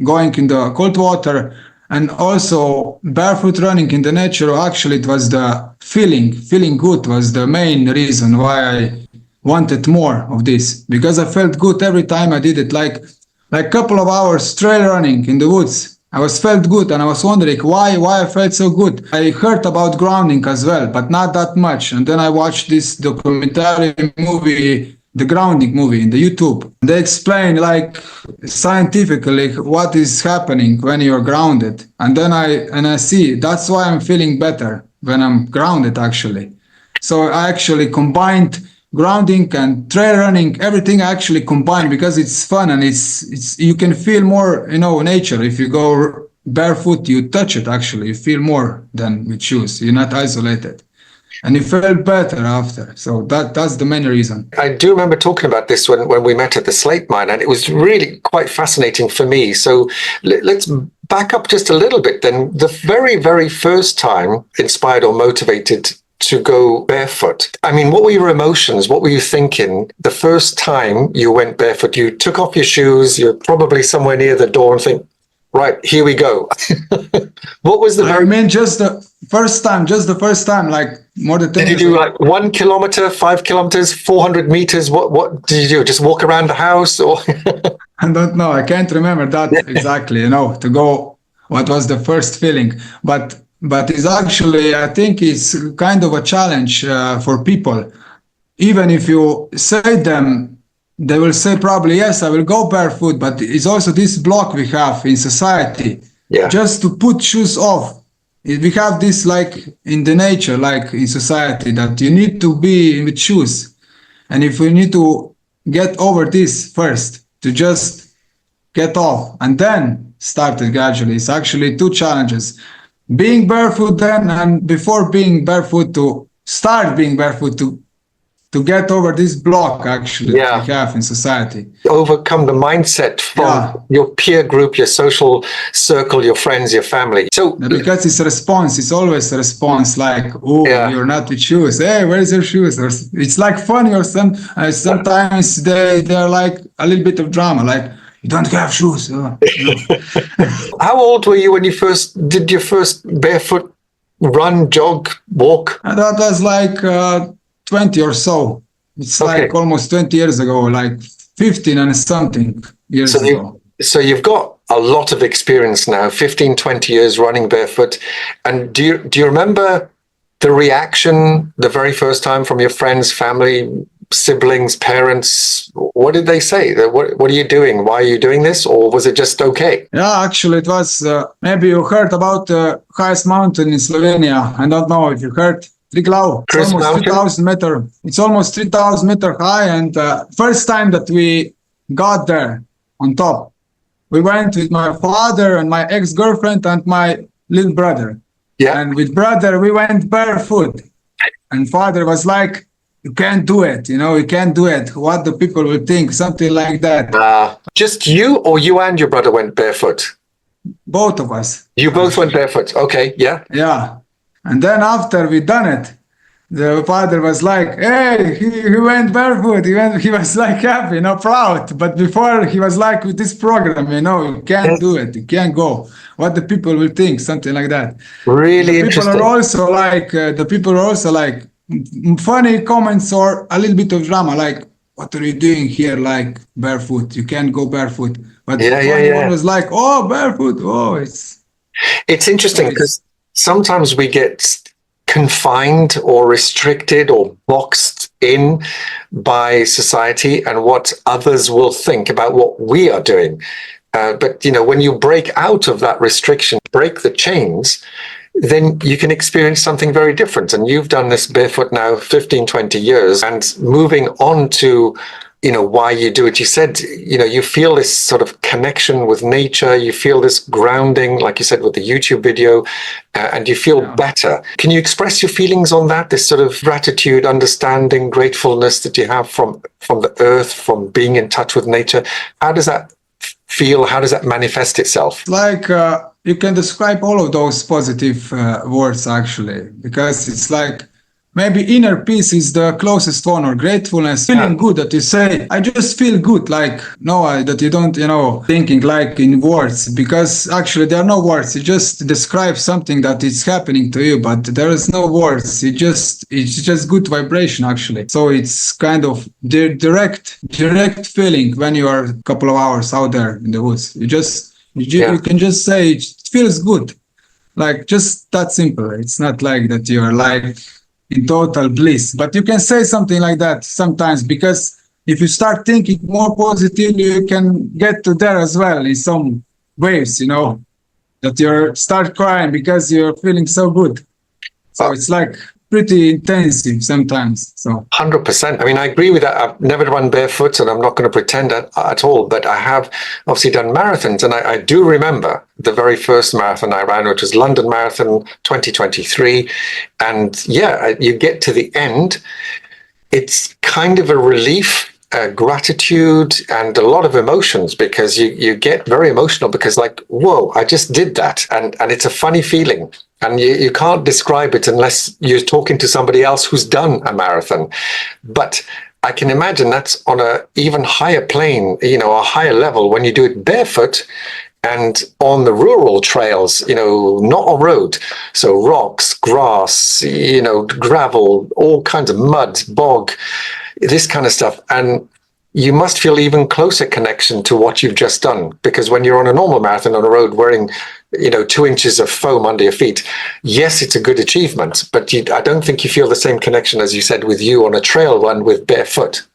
going in the cold water and also barefoot running in the nature, actually, it was the feeling good was the main reason why I wanted more of this, because I felt good every time I did it, like a couple of hours trail running in the woods. I felt good, and I was wondering why I felt so good. I heard about grounding as well, but not that much. And then I watched this documentary movie, the grounding movie in the YouTube. They explain like scientifically what is happening when you're grounded. And then I see that's why I'm feeling better when I'm grounded actually. So I actually combined grounding and trail running, everything actually combined because it's fun and it's you can feel more, nature. If you go barefoot, you touch it actually, you feel more than with shoes. You're not isolated. And it felt better after. So that's the main reason. I do remember talking about this when we met at the slate mine, and it was really quite fascinating for me. So let's back up just a little bit then. The very, very first time inspired or motivated to go barefoot, I mean, what were your emotions? What were you thinking the first time you went barefoot? You took off your shoes, you're probably somewhere near the door and think, right, here we go. What was the just the first time, like more than 10 Did you do like 1 kilometer, 5 kilometers, 400 meters? What did you do? Just walk around the house? Or I don't know. I can't remember that exactly, to go, what was the first feeling. But it's actually, I think it's kind of a challenge for people. Even if you say them, they will say probably, yes, I will go barefoot, but it's also this block we have in society. Yeah. Just to put shoes off. We have this like in the nature, like in society, that you need to be with shoes. And if we need to get over this first, to just get off and then start it gradually, it's actually two challenges. Being barefoot then, and before being barefoot, to start being barefoot, to get over this block actually that we have in society. Overcome the mindset from your peer group, your social circle, your friends, your family. So because it's a response, it's always a response like, you're not with shoes. Hey, where's your shoes? Or it's like funny, or sometimes they're like a little bit of drama, like, you don't have shoes. How old were you when you first did your first barefoot run, jog, walk? That was like 20 or so. It's like almost 20 years ago, like 15 and something years ago. So you've got a lot of experience now, 15, 20 years running barefoot. And do you remember the reaction the very first time from your friends, family, siblings, parents? What did they say? What are you doing? Why are you doing this? Or was it just okay? Yeah, actually it was, maybe you heard about the highest mountain in Slovenia. I don't know if you heard. Triglav. It's almost 3,000 meter. It's almost 3,000 meter high. And first time that we got there on top, we went with my father and my ex-girlfriend and my little brother. Yeah. And with brother, we went barefoot. And father was like, you can't do it. You can't do it. What the people will think, something like that. Just you, or you and your brother went barefoot? both of us. You both went barefoot. Okay, yeah. Yeah. And then after we done it, the father was like, hey, he went barefoot. He was like happy, you know, proud. But before he was like, with this program, you know, you can't do it. You can't go. What the people will think, something like that. Really The people interesting. are also like funny comments or a little bit of drama, like, what are you doing here, like barefoot? You can't go barefoot. But funny one was like, oh, barefoot. Oh, It's interesting because sometimes we get confined or restricted or boxed in by society and what others will think about what we are doing. But, you know, when you break out of that restriction, break the chains, then you can experience something very different. And you've done this barefoot now 15, 20 years, and moving on to, you know, why you do it. You said, you know, you feel this sort of connection with nature. You feel this grounding, like you said, with the YouTube video, and you feel better. Can you express your feelings on that? This sort of gratitude, understanding, gratefulness that you have from the earth, from being in touch with nature. How does that feel? How does that manifest itself? Like, you can describe all of those positive words, actually, because it's like, maybe inner peace is the closest one, or gratefulness, feeling good, that you say, I just feel good, like, that you don't, you know, thinking like in words, because actually there are no words. You just describe something that is happening to you, but there is no words. It's just good vibration, actually. So it's kind of direct feeling when you are a couple of hours out there in the woods. You can just say it feels good, like just that simple. It's not like that you are like in total bliss, but you can say something like that sometimes, because if you start thinking more positively, you can get to there as well in some waves, you know, that you start crying because you're feeling so good. So it's like pretty intensive sometimes. So 100%. I mean, I agree with that. I've never run barefoot, and I'm not going to pretend at all, but I have obviously done marathons, and I do remember the very first marathon I ran, which was London Marathon 2023. And you get to the end, it's kind of a relief, gratitude, and a lot of emotions, because you get very emotional, because like, whoa, I just did that. And it's a funny feeling. And you can't describe it unless you're talking to somebody else who's done a marathon. But I can imagine that's on a even higher plane, you know, a higher level when you do it barefoot and on the rural trails, you know, not on road. So rocks, grass, you know, gravel, all kinds of mud, bog, this kind of stuff. And you must feel even closer connection to what you've just done, because when you're on a normal marathon on a road wearing, you know, 2 inches of foam under your feet, yes, it's a good achievement, but I don't think you feel the same connection as you said with you on a trail run with barefoot.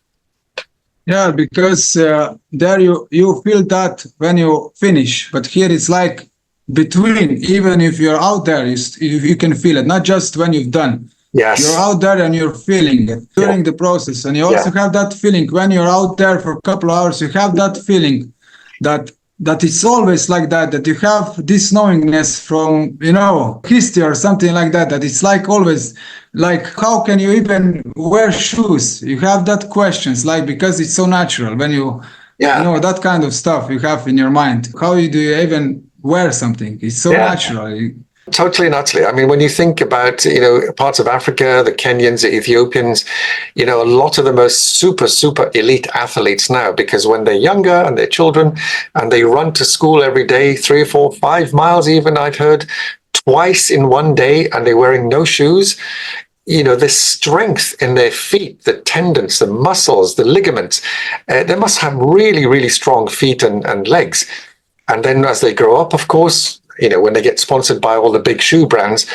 Yeah, because there you feel that when you finish, but here it's like between, even if you're out there, you can feel it, not just when you've done. Yes. You're out there and you're feeling it during the process. And you also have that feeling when you're out there for a couple of hours, you have that feeling that it's always like that you have this knowingness from, you know, history or something like that it's like always, like, how can you even wear shoes? You have that questions, like, because it's so natural when you know, that kind of stuff you have in your mind. How do you even wear something? It's so natural. Totally and utterly. I mean, when you think about, you know, parts of Africa, the Kenyans, the Ethiopians, you know, a lot of them are super, super elite athletes now, because when they're younger and they're children and they run to school every day, 3, 4, 5 miles even, I've heard, twice in one day, and they're wearing no shoes, you know, the strength in their feet, the tendons, the muscles, the ligaments, they must have really, really strong feet and legs. And then as they grow up, of course, you know, when they get sponsored by all the big shoe brands,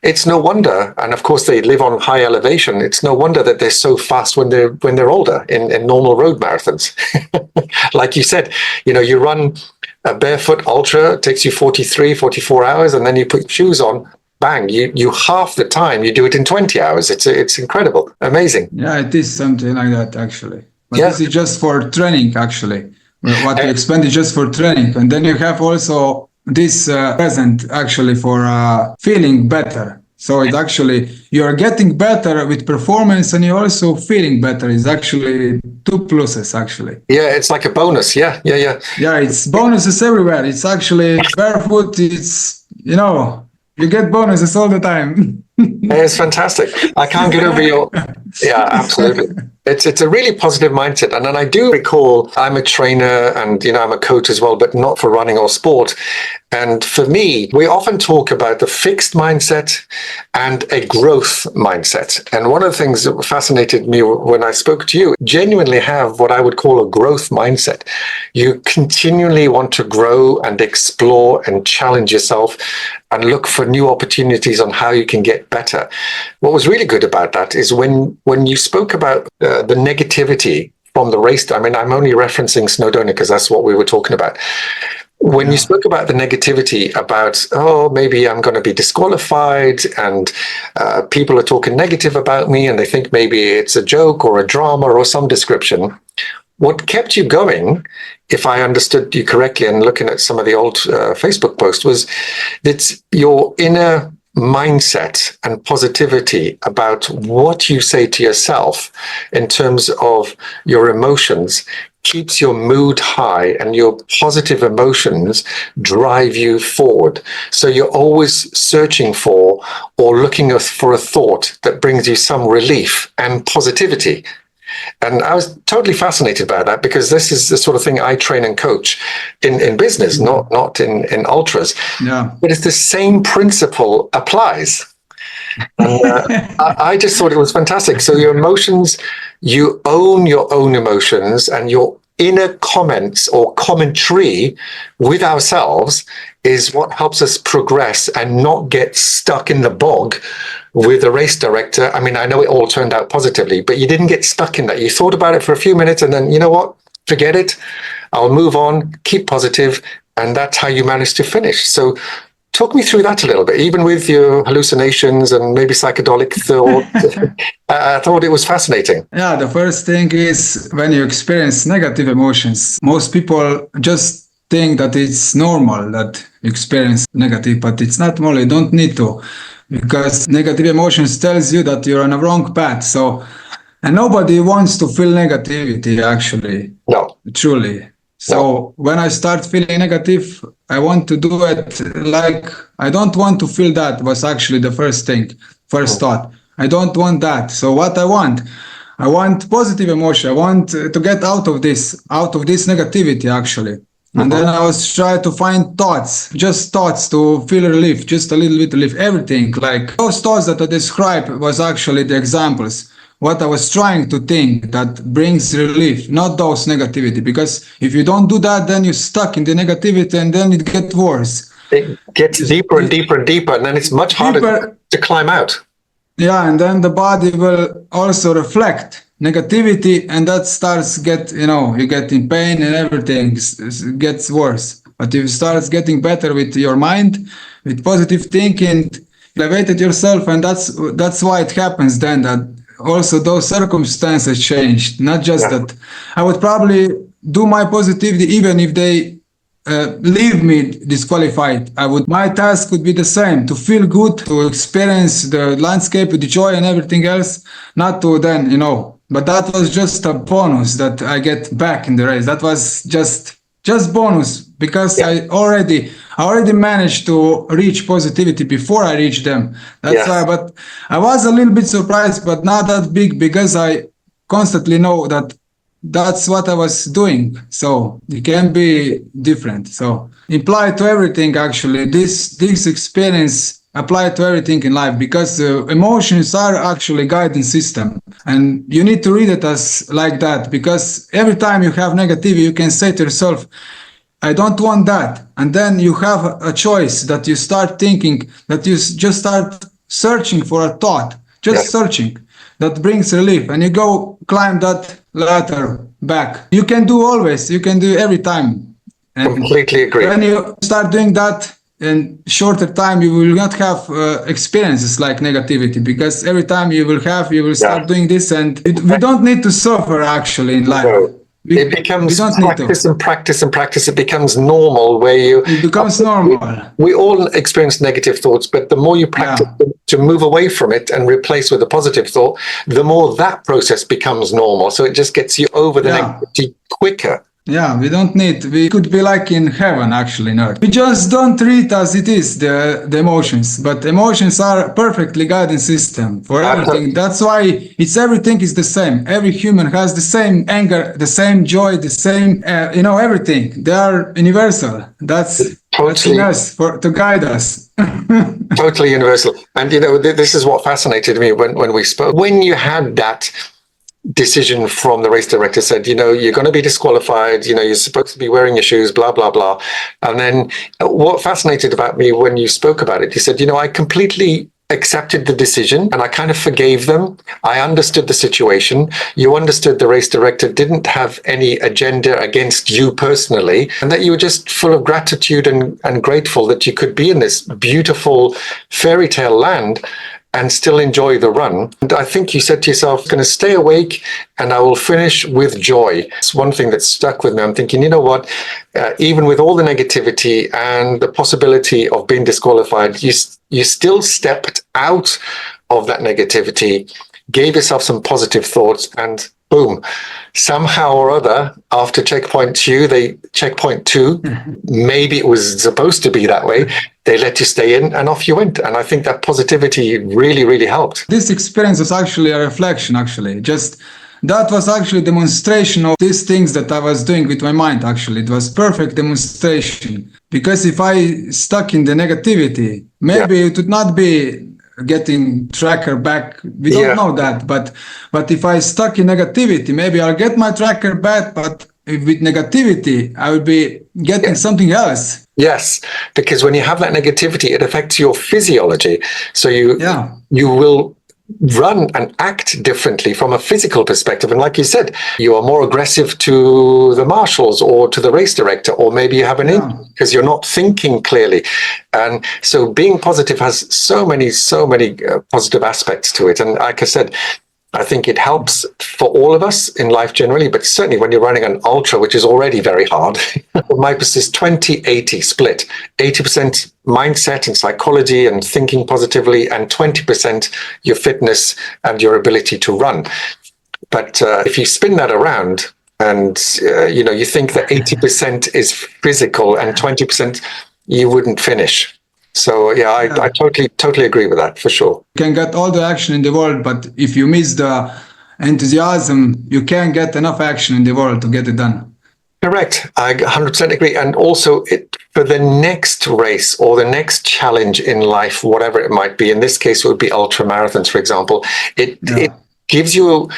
it's no wonder. And of course, they live on high elevation. It's no wonder that they're so fast when they're older in normal road marathons. Like you said, you know, you run a barefoot ultra, it takes you 43, 44 hours, and then you put shoes on, bang, you half the time, you do it in 20 hours. It's incredible, amazing. Yeah, it is something like that, actually. But this is just for training, actually. What you expend is just for training. And then you have also this present, actually, for feeling better. So it's actually, you're getting better with performance and you're also feeling better. It's actually two pluses, actually. Yeah, it's like a bonus. Yeah. Yeah, it's bonuses everywhere. It's actually barefoot. It's, you get bonuses all the time. It's fantastic. I can't get over your... Yeah, absolutely. It's a really positive mindset. And then I do recall, I'm a trainer and, I'm a coach as well, but not for running or sport. And for me, we often talk about the fixed mindset and a growth mindset. And one of the things that fascinated me when I spoke to you, genuinely have what I would call a growth mindset. You continually want to grow and explore and challenge yourself and look for new opportunities on how you can get better. What was really good about that is when you spoke about the negativity from the race. I mean, I'm only referencing Snowdonia because that's what we were talking about. When you spoke about the negativity about, maybe I'm going to be disqualified and people are talking negative about me and they think maybe it's a joke or a drama or some description, what kept you going, if I understood you correctly and looking at some of the old Facebook posts, was that your inner mindset and positivity about what you say to yourself in terms of your emotions keeps your mood high, and your positive emotions drive you forward. So you're always searching for or looking for a thought that brings you some relief and positivity. And I was totally fascinated by that, because this is the sort of thing I train and coach in business, not in ultras. Yeah. But it's the same principle applies. And I just thought it was fantastic. So your emotions, you own your own emotions, and your inner comments or commentary with ourselves is what helps us progress and not get stuck in the bog with the race director. I mean, I know it all turned out positively, but you didn't get stuck in that. You thought about it for a few minutes and then, you know what, forget it. I'll move on, keep positive. And that's how you managed to finish. So talk me through that a little bit, even with your hallucinations and maybe psychedelic thought. I thought it was fascinating. Yeah, the first thing is when you experience negative emotions, most people just think that it's normal that you experience negative, but it's not normal. You don't need to, because negative emotions tells you that you're on a wrong path. So, and nobody wants to feel negativity, actually. No. Truly. So when I start feeling negative, I want to do it like, I don't want to feel that, was actually the first thought. I don't want that. So what I want positive emotion. I want to get out of this negativity, actually. And then I was trying to find thoughts to feel relief, just a little bit relief, everything. Like those thoughts that I described was actually the examples. What I was trying to think that brings relief, not those negativity. Because if you don't do that, then you're stuck in the negativity and then it gets worse. It gets deeper and deeper and deeper, and then it's much harder to climb out. Yeah, and then the body will also reflect negativity, and that starts you get in pain and everything gets worse. But if you start getting better with your mind, with positive thinking, elevated yourself, and that's why it happens then that also those circumstances changed. Not just that I would probably do my positivity even if they leave me disqualified. My task would be the same, to feel good, to experience the landscape with the joy and everything else, not to then, but that was just a bonus that I get back in the race. That was just bonus, because I already managed to reach positivity before I reached them. That's why, but I was a little bit surprised, but not that big, because I constantly know that that's what I was doing. So it can be different. So apply to everything, actually. This experience apply to everything in life, because emotions are actually guidance system, and you need to read it as like that, because every time you have negativity, you can say to yourself, I don't want that. And then you have a choice that you start thinking, that you just start searching for a thought, searching, that brings relief, and you go climb that ladder back. You can do every time. And completely agree. when you start doing that in shorter time, you will not have experiences like negativity, because every time you will start doing this, and we don't need to suffer actually in life. It becomes don't need practice to. and practice and practice. It becomes normal where you. It becomes normal. We all experience negative thoughts, but the more you practice to move away from it and replace with a positive thought, the more that process becomes normal. So it just gets you over the negativity quicker. Yeah, we don't need, we could be like in heaven actually, not. We just don't treat as it is, the emotions, but emotions are perfectly guided system for everything. That's why everything is the same. Every human has the same anger, the same joy, the same, everything. They are universal. That's totally us to guide us. Totally universal. And this is what fascinated me when we spoke. When you had that decision from the race director, said, you're going to be disqualified, you're supposed to be wearing your shoes, blah, blah, blah. And then what fascinated about me when you spoke about it, you said, I completely accepted the decision and I kind of forgave them. I understood the situation. You understood the race director didn't have any agenda against you personally, and that you were just full of gratitude and grateful that you could be in this beautiful fairy tale land and still enjoy the run. And I think you said to yourself, I'm going to stay awake and I will finish with joy. It's one thing that stuck with me. I'm thinking, you know what, even with all the negativity and the possibility of being disqualified, you still stepped out of that negativity, gave yourself some positive thoughts, and boom, somehow or other, after checkpoint two, maybe it was supposed to be that way, they let you stay in and off you went. And I think that positivity really, really helped. This experience was actually a reflection, actually. That was actually demonstration of these things that I was doing with my mind, actually. It was perfect demonstration. Because if I stuck in the negativity, maybe it would not be getting tracker back. We don't know that. But if I stuck in negativity, maybe I'll get my tracker back, but with negativity, I will be getting something else. Yes, because when you have that negativity, it affects your physiology. So you will run and act differently from a physical perspective. And like you said, you are more aggressive to the marshals or to the race director, or maybe you have an injury because you're not thinking clearly. And so being positive has so many positive aspects to it. And like I said, I think it helps for all of us in life generally, but certainly when you're running an ultra, which is already very hard. My is 20-80 split, 80% mindset and psychology and thinking positively, and 20% your fitness and your ability to run. But if you spin that around and, you think that 80% is physical and 20% you wouldn't finish. So I totally agree with that, for sure. You can get all the action in the world, but if you miss the enthusiasm, you can't get enough action in the world to get it done. Correct. I 100% agree. And also for the next race or the next challenge in life, whatever it might be, in this case, it would be ultramarathons, for example, it gives you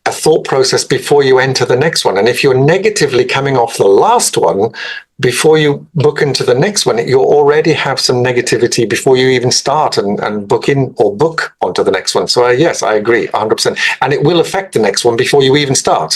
a thought process before you enter the next one. And if you're negatively coming off the last one, before you book into the next one, you already have some negativity before you even start and book onto the next one. So yes, I agree 100%. And it will affect the next one before you even start.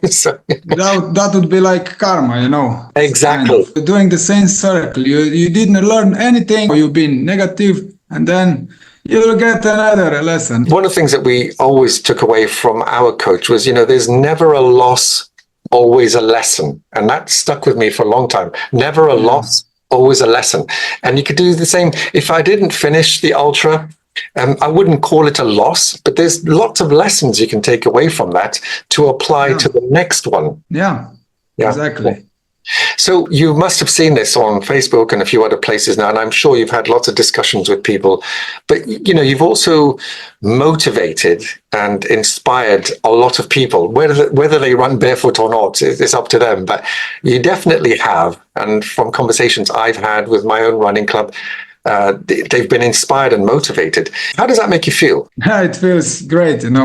So, that would be like karma, Exactly. Kind of doing the same circle. You didn't learn anything, you've been negative, and then you will get another lesson. One of the things that we always took away from our coach was, there's never a loss, always a lesson. And that stuck with me for a long time. Never a loss, always a lesson. And you could do the same. If I didn't finish the ultra, I wouldn't call it a loss, but there's lots of lessons you can take away from that to apply to the next one. Yeah, exactly. So you must have seen this on Facebook and a few other places now, and I'm sure you've had lots of discussions with people, but you've also motivated and inspired a lot of people, whether they run barefoot or not, it's up to them, but you definitely have. And from conversations I've had with my own running club, they've been inspired and motivated. How does that make you feel? It feels great, and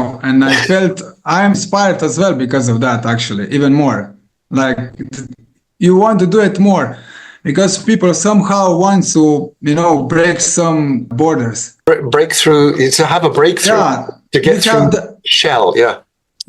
I felt I'm inspired as well because of that, actually, even more. Like, you want to do it more because people somehow want to, break some borders. Breakthrough, to have a breakthrough, to get through the shell,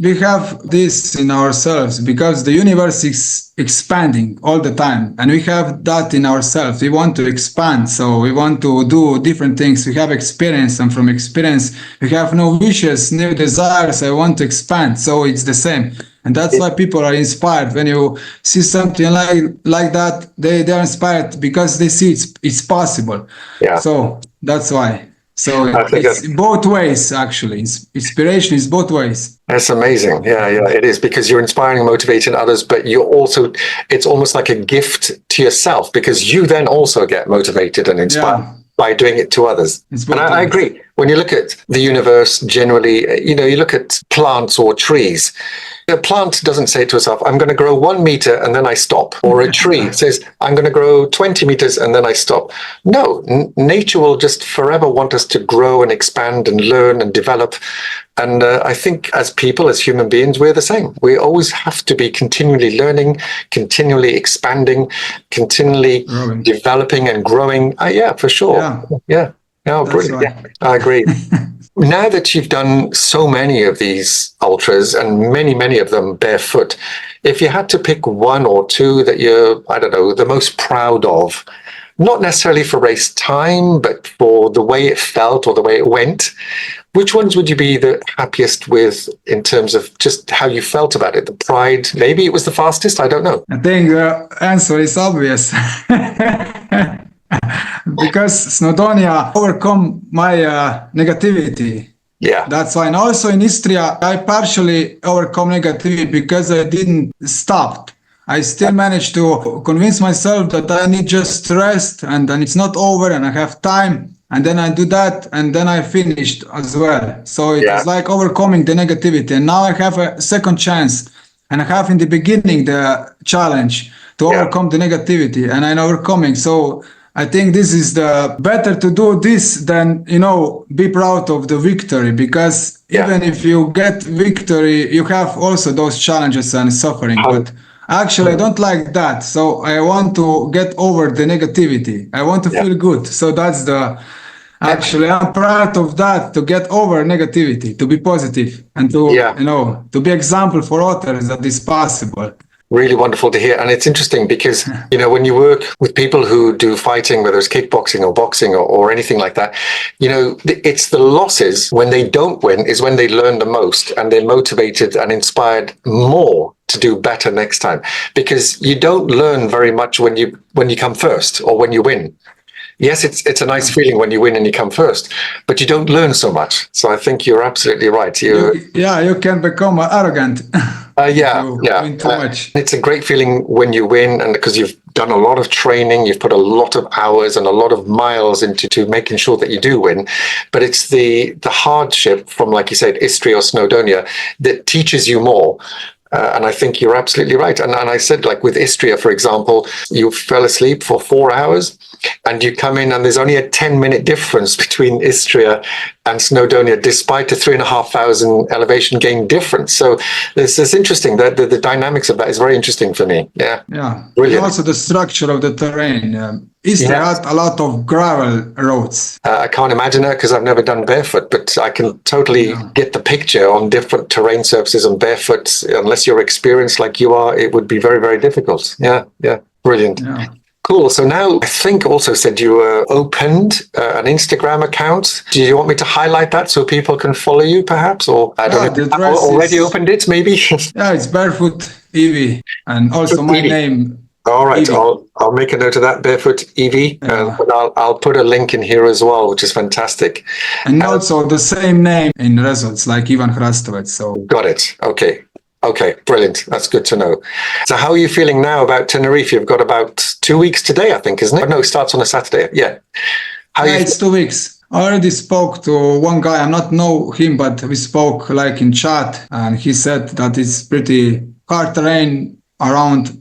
We have this in ourselves because the universe is expanding all the time, and we have that in ourselves. We want to expand, so we want to do different things. We have experience, and from experience, we have no wishes, no desires. I want to expand, so it's the same. And that's why people are inspired. When you see something like that, they are inspired because they see it's possible. Yeah. So that's why. So it's both ways, actually. Inspiration is both ways. That's amazing. Yeah, it is, because you're inspiring and motivating others, but you're also, it's almost like a gift to yourself, because you then also get motivated and inspired by doing it to others. And I agree. When you look at the universe generally, you look at plants or trees. A plant doesn't say to itself, I'm going to grow 1 meter and then I stop. Or a tree says, I'm going to grow 20 meters and then I stop. No, nature will just forever want us to grow and expand and learn and develop. And I think as people, as human beings, we're the same. We always have to be continually learning, continually expanding, continually developing and growing. Yeah, for sure. Yeah. Oh, brilliant. Yeah, I agree. Now that you've done so many of these ultras and many of them barefoot, if you had to pick one or two that you're, I don't know, the most proud of, not necessarily for race time, but for the way it felt or the way it went, which ones would you be the happiest with in terms of just how you felt about it? The pride, maybe it was the fastest, I don't know. I think the answer is obvious. Because Snowdonia overcome my negativity. Yeah. That's why. And also in Istria, I partially overcome negativity because I didn't stop. I still managed to convince myself that I need just rest and then it's not over and I have time. And then I do that and then I finished as well. So it was like overcoming the negativity. And now I have a second chance. And I have in the beginning the challenge to overcome the negativity, and I'm overcoming. So I think this is the better to do this than, be proud of the victory, because even if you get victory, you have also those challenges and suffering. But actually, I don't like that. So I want to get over the negativity. I want to feel good. So that's actually, I'm proud of that, to get over negativity, to be positive and to, to be example for others that is possible. Really wonderful to hear. And it's interesting because, when you work with people who do fighting, whether it's kickboxing or boxing or anything like that, it's the losses when they don't win is when they learn the most and they're motivated and inspired more to do better next time, because you don't learn very much when you come first or when you win. Yes, it's a nice feeling when you win and you come first, but you don't learn so much. So I think you're absolutely right. You can become arrogant. Win too much. It's a great feeling when you win, and because you've done a lot of training, you've put a lot of hours and a lot of miles into making sure that you do win. But it's the hardship from, like you said, Istria or Snowdonia that teaches you more. And I think you're absolutely right. And I said, like with Istria, for example, you fell asleep for 4 hours and you come in and there's only a 10-minute difference between Istria and Snowdonia, despite a 3,500 elevation gain difference. So this is interesting. The dynamics of that is very interesting for me. Yeah. Brilliant. And also the structure of the terrain. Istria had a lot of gravel roads. I can't imagine that because I've never done barefoot, but I can totally get the picture on different terrain surfaces and barefoot. Unless you're experienced like you are, it would be very, very difficult. Yeah. Brilliant. Yeah. Cool. So now I think also said you opened an Instagram account. Do you want me to highlight that so people can follow you perhaps? Or I don't know, have already opened it maybe? It's Barefoot EV and also my name. All right, I'll make a note of that, Barefoot EV, and I'll put a link in here as well, which is fantastic. And also the same name in results, like Ivan Hrastovec. So got it. Okay, brilliant. That's good to know. So how are you feeling now about Tenerife? You've got about 2 weeks today, I think, isn't it? No, it starts on a Saturday. Yeah. It's 2 weeks. I already spoke to one guy. I not know him, but we spoke like in chat, and he said that it's pretty hard terrain around,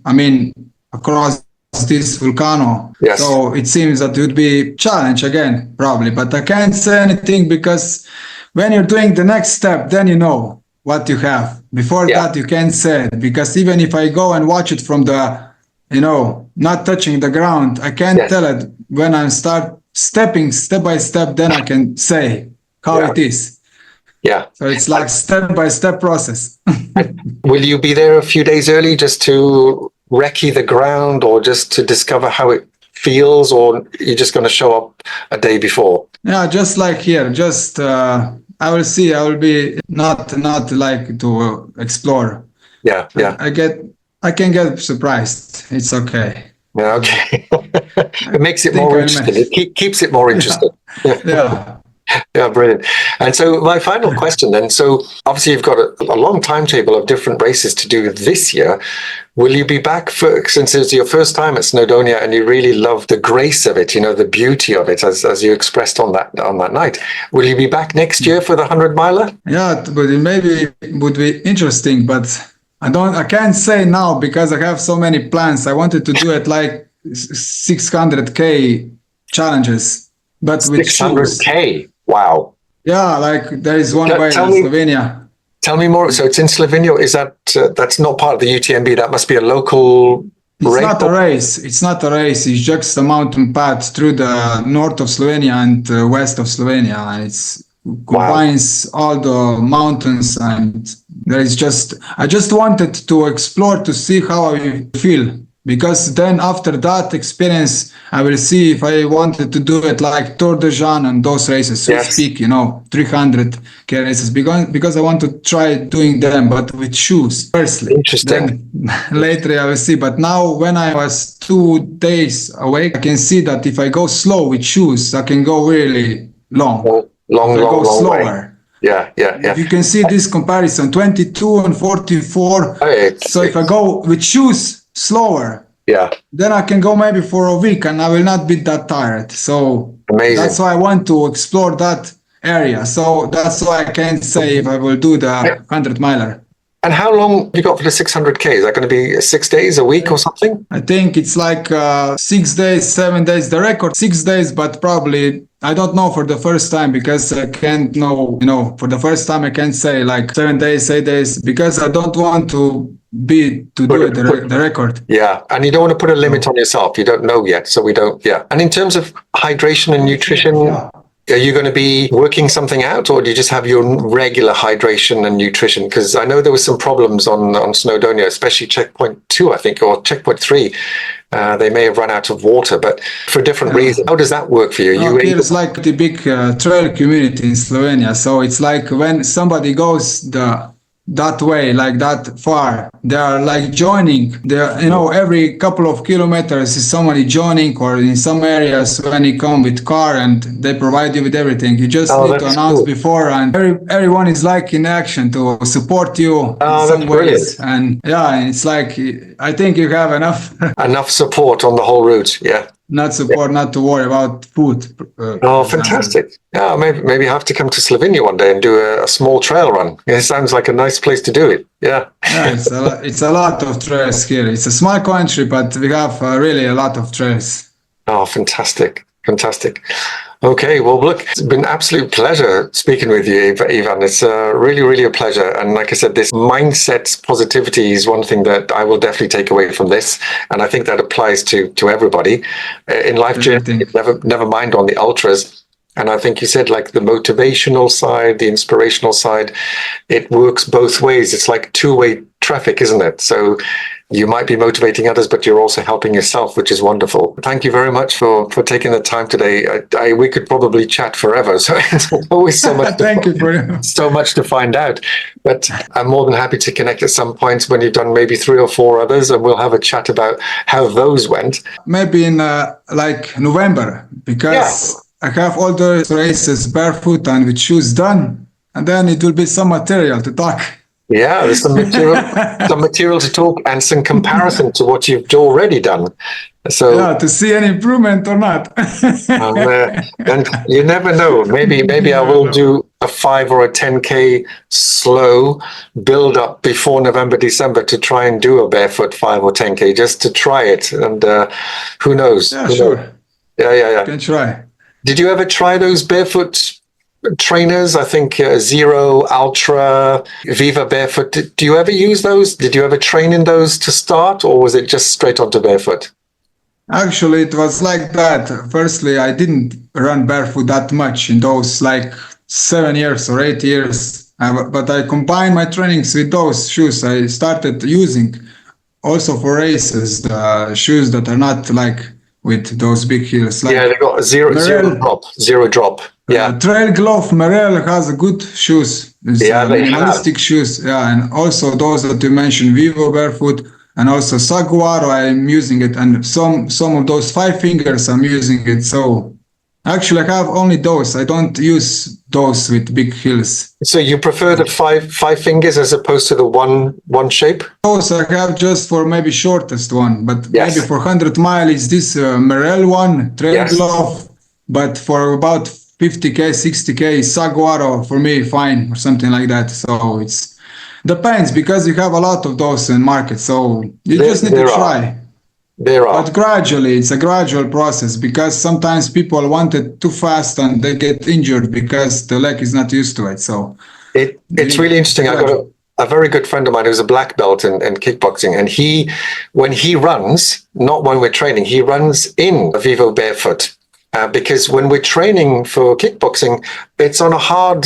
across this volcano. Yes. So it seems that it would be challenge again, probably. But I can't say anything because when you're doing the next step, then you know what you have. Before that, you can't say it, because even if I go and watch it from the, not touching the ground, I can't tell it. When I start stepping step by step, then I can say how it is. Yeah. So it's like step-by-step process. Will you be there a few days early just to recce the ground or just to discover how it feels, or you're just going to show up a day before? Yeah, just like here. Just I will see. I will be not like to explore. Yeah, yeah. I can get surprised. It's okay. Yeah, okay. It makes it think more I'll interesting. manage. It keeps it more interesting. Yeah. Yeah, brilliant. And so my final question then, so obviously you've got a long timetable of different races to do this year. Will you be back since it's your first time at Snowdonia and you really love the grace of it, the beauty of it as you expressed on that night. Will you be back next year for the 100 miler? Yeah, but it maybe would be interesting, but I can't say now because I have so many plans. I wanted to do it like 600K challenges, but with shoes. 600K. Wow. Yeah, like there is one way in Slovenia. Tell me more. So it's in Slovenia. Is that's not part of the UTMB? That must be a local race? It's not a race. It's not a race. It's just a mountain path through the north of Slovenia and west of Slovenia. And it combines all the mountains. And I just wanted to explore to see how I feel. Because then after that experience, I will see if I wanted to do it like Tour de Jean and those races, so to speak, 300K races, because I want to try doing them, but with shoes, firstly. Interesting. Then later I will see. But now when I was 2 days awake, I can see that if I go slow with shoes, I can go really long. Long slower. Way. Yeah. If you can see this comparison, 22 and 44. So if I go with shoes, slower, then I can go maybe for a week and I will not be that tired. So amazing. That's why I want to explore that area. So that's why I can't say if I will do the 100 miler. And how long you got for the 600K? Is that going to be 6 days, a week or something? I think it's like 6 days, 7 days. The record 6 days, but probably I don't know for the first time because I can't know, for the first time I can't say like 7 days, 8 days because I don't want to do the record. Yeah, and you don't want to put a limit on yourself. You don't know yet, so we don't. Yeah, and in terms of hydration and nutrition, are you going to be working something out, or do you just have your regular hydration and nutrition? Because I know there were some problems on Snowdonia, especially checkpoint 2, I think, or checkpoint 3. They may have run out of water, but for different reasons. How does that work for you? It's like the big trail community in Slovenia. So it's like when somebody goes that way, like that far, they are like joining. Every couple of kilometers is somebody joining, or in some areas when you come with car and they provide you with everything. You just need to announce before, and everyone is like in action to support you in some ways. Brilliant. And it's like I think you have enough support on the whole route. Yeah. Not support, not to worry about food. Fantastic. Yeah, maybe I have to come to Slovenia one day and do a small trail run. It sounds like a nice place to do it. Yeah. It's a lot of trails here. It's a small country, but we have really a lot of trails. Oh, fantastic. Okay, well, look, it's been an absolute pleasure speaking with you, Ivan. It's really, really a pleasure. And like I said, this mindset positivity is one thing that I will definitely take away from this. And I think that applies to everybody in life journey, never mind on the ultras. And I think you said like the motivational side, the inspirational side, it works both ways. It's like two-way traffic, isn't it? So you might be motivating others, but you're also helping yourself, which is wonderful. Thank you very much for taking the time today. We could probably chat forever. So it's always so much. So much to find out. But I'm more than happy to connect at some point when you've done maybe 3 or 4 others, and we'll have a chat about how those went. Maybe in like November, because I have all the races barefoot and with shoes done, and then it will be some material to talk. Yeah, there's some material to talk and some comparison to what you've already done. So to see an improvement or not. And you never know. Maybe I will do a 5 or a 10K slow build up before November, December to try and do a barefoot 5 or 10K just to try it. And who knows? Yeah, sure. Yeah. Can try. Did you ever try those barefoot trainers? I think Zero, Ultra, Viva Barefoot. Do you ever use those? Did you ever train in those to start, or was it just straight onto barefoot? Actually, it was like that. Firstly, I didn't run barefoot that much in those like 7 years or 8 years. But I combined my trainings with those shoes. I started using also for races the shoes that are not like with those big heels. Like they got zero drop. Yeah. Trail Glove Merrell has a good shoes. It's Yeah, they minimalistic shoes. Yeah, and also those that you mentioned, Vivo Barefoot, and also Saguaro. I'm using it, and some of those 5 fingers I'm using it. So actually, I have only those. I don't use those with big heels. So you prefer the five fingers as opposed to the one shape? Those I have just for maybe shortest one, but Yes. maybe for 100 mile is this Merrell one, Trail Yes. Glove. But for about 50k, 60k, Saguaro for me fine or something like that. So it's depends because you have a lot of those in market. So you just need to try. There are. But gradually, it's a gradual process because sometimes people want it too fast and they get injured because the leg is not used to it. So it's really interesting. I got a very good friend of mine who's a black belt in kickboxing, and when he runs, not when we're training, he runs in a Vivo Barefoot. Because when we're training for kickboxing, it's on a hard,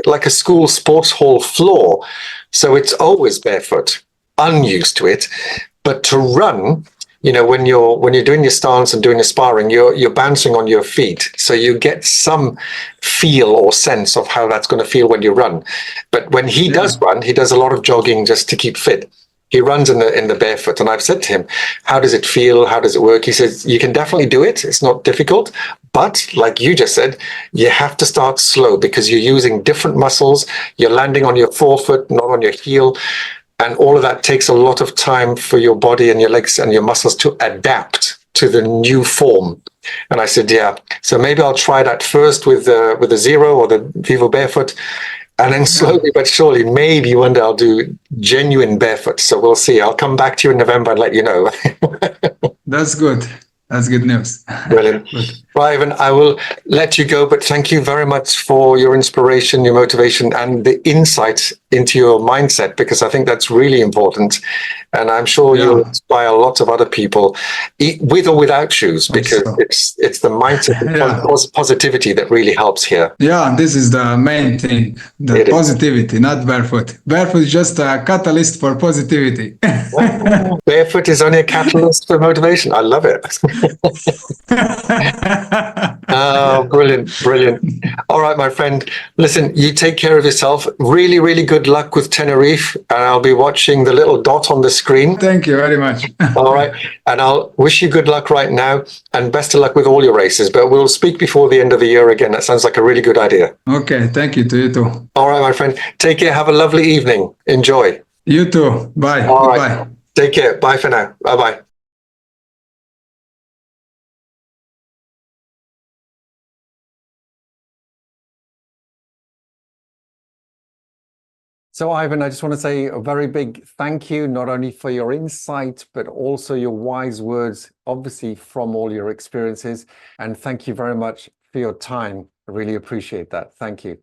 like a school sports hall floor. So it's always barefoot, unused to it. But to run, when you're doing your stance and doing your sparring, you're bouncing on your feet. So you get some feel or sense of how that's going to feel when you run. But when he does run, he does a lot of jogging just to keep fit. He runs in the barefoot, and I've said to him, how does it feel? How does it work? He says, you can definitely do it. It's not difficult. But like you just said, you have to start slow because you're using different muscles. You're landing on your forefoot, not on your heel. And all of that takes a lot of time for your body and your legs and your muscles to adapt to the new form. And I said, yeah. So maybe I'll try that first with the Zero or the Vivo Barefoot. And then slowly but surely, maybe one day I'll do genuine barefoot. So we'll see. I'll come back to you in November and let you know. That's good. That's good news. Brilliant. Well, Ivan, I will let you go, but thank you very much for your inspiration, your motivation, and the insight into your mindset, because I think that's really important. And I'm sure you'll inspire lots of other people, with or without shoes, because it's the mindset and positivity that really helps here. Yeah, this is the main thing, the positivity, not barefoot. Barefoot is just a catalyst for positivity. Barefoot is only a catalyst for motivation. I love it. Oh, brilliant, brilliant. All right, my friend. Listen, you take care of yourself. Really, really good luck with Tenerife. And I'll be watching the little dot on the screen. Thank you very much. All right. And I'll wish you good luck right now and best of luck with all your races. But we'll speak before the end of the year again. That sounds like a really good idea. Okay. Thank you to you too. All right, my friend. Take care. Have a lovely evening. Enjoy. You too. Bye. All right. Bye. Take care. Bye for now. Bye-bye. So, Ivan, I just want to say a very big thank you, not only for your insight, but also your wise words, obviously from all your experiences. And thank you very much for your time. I really appreciate that. Thank you.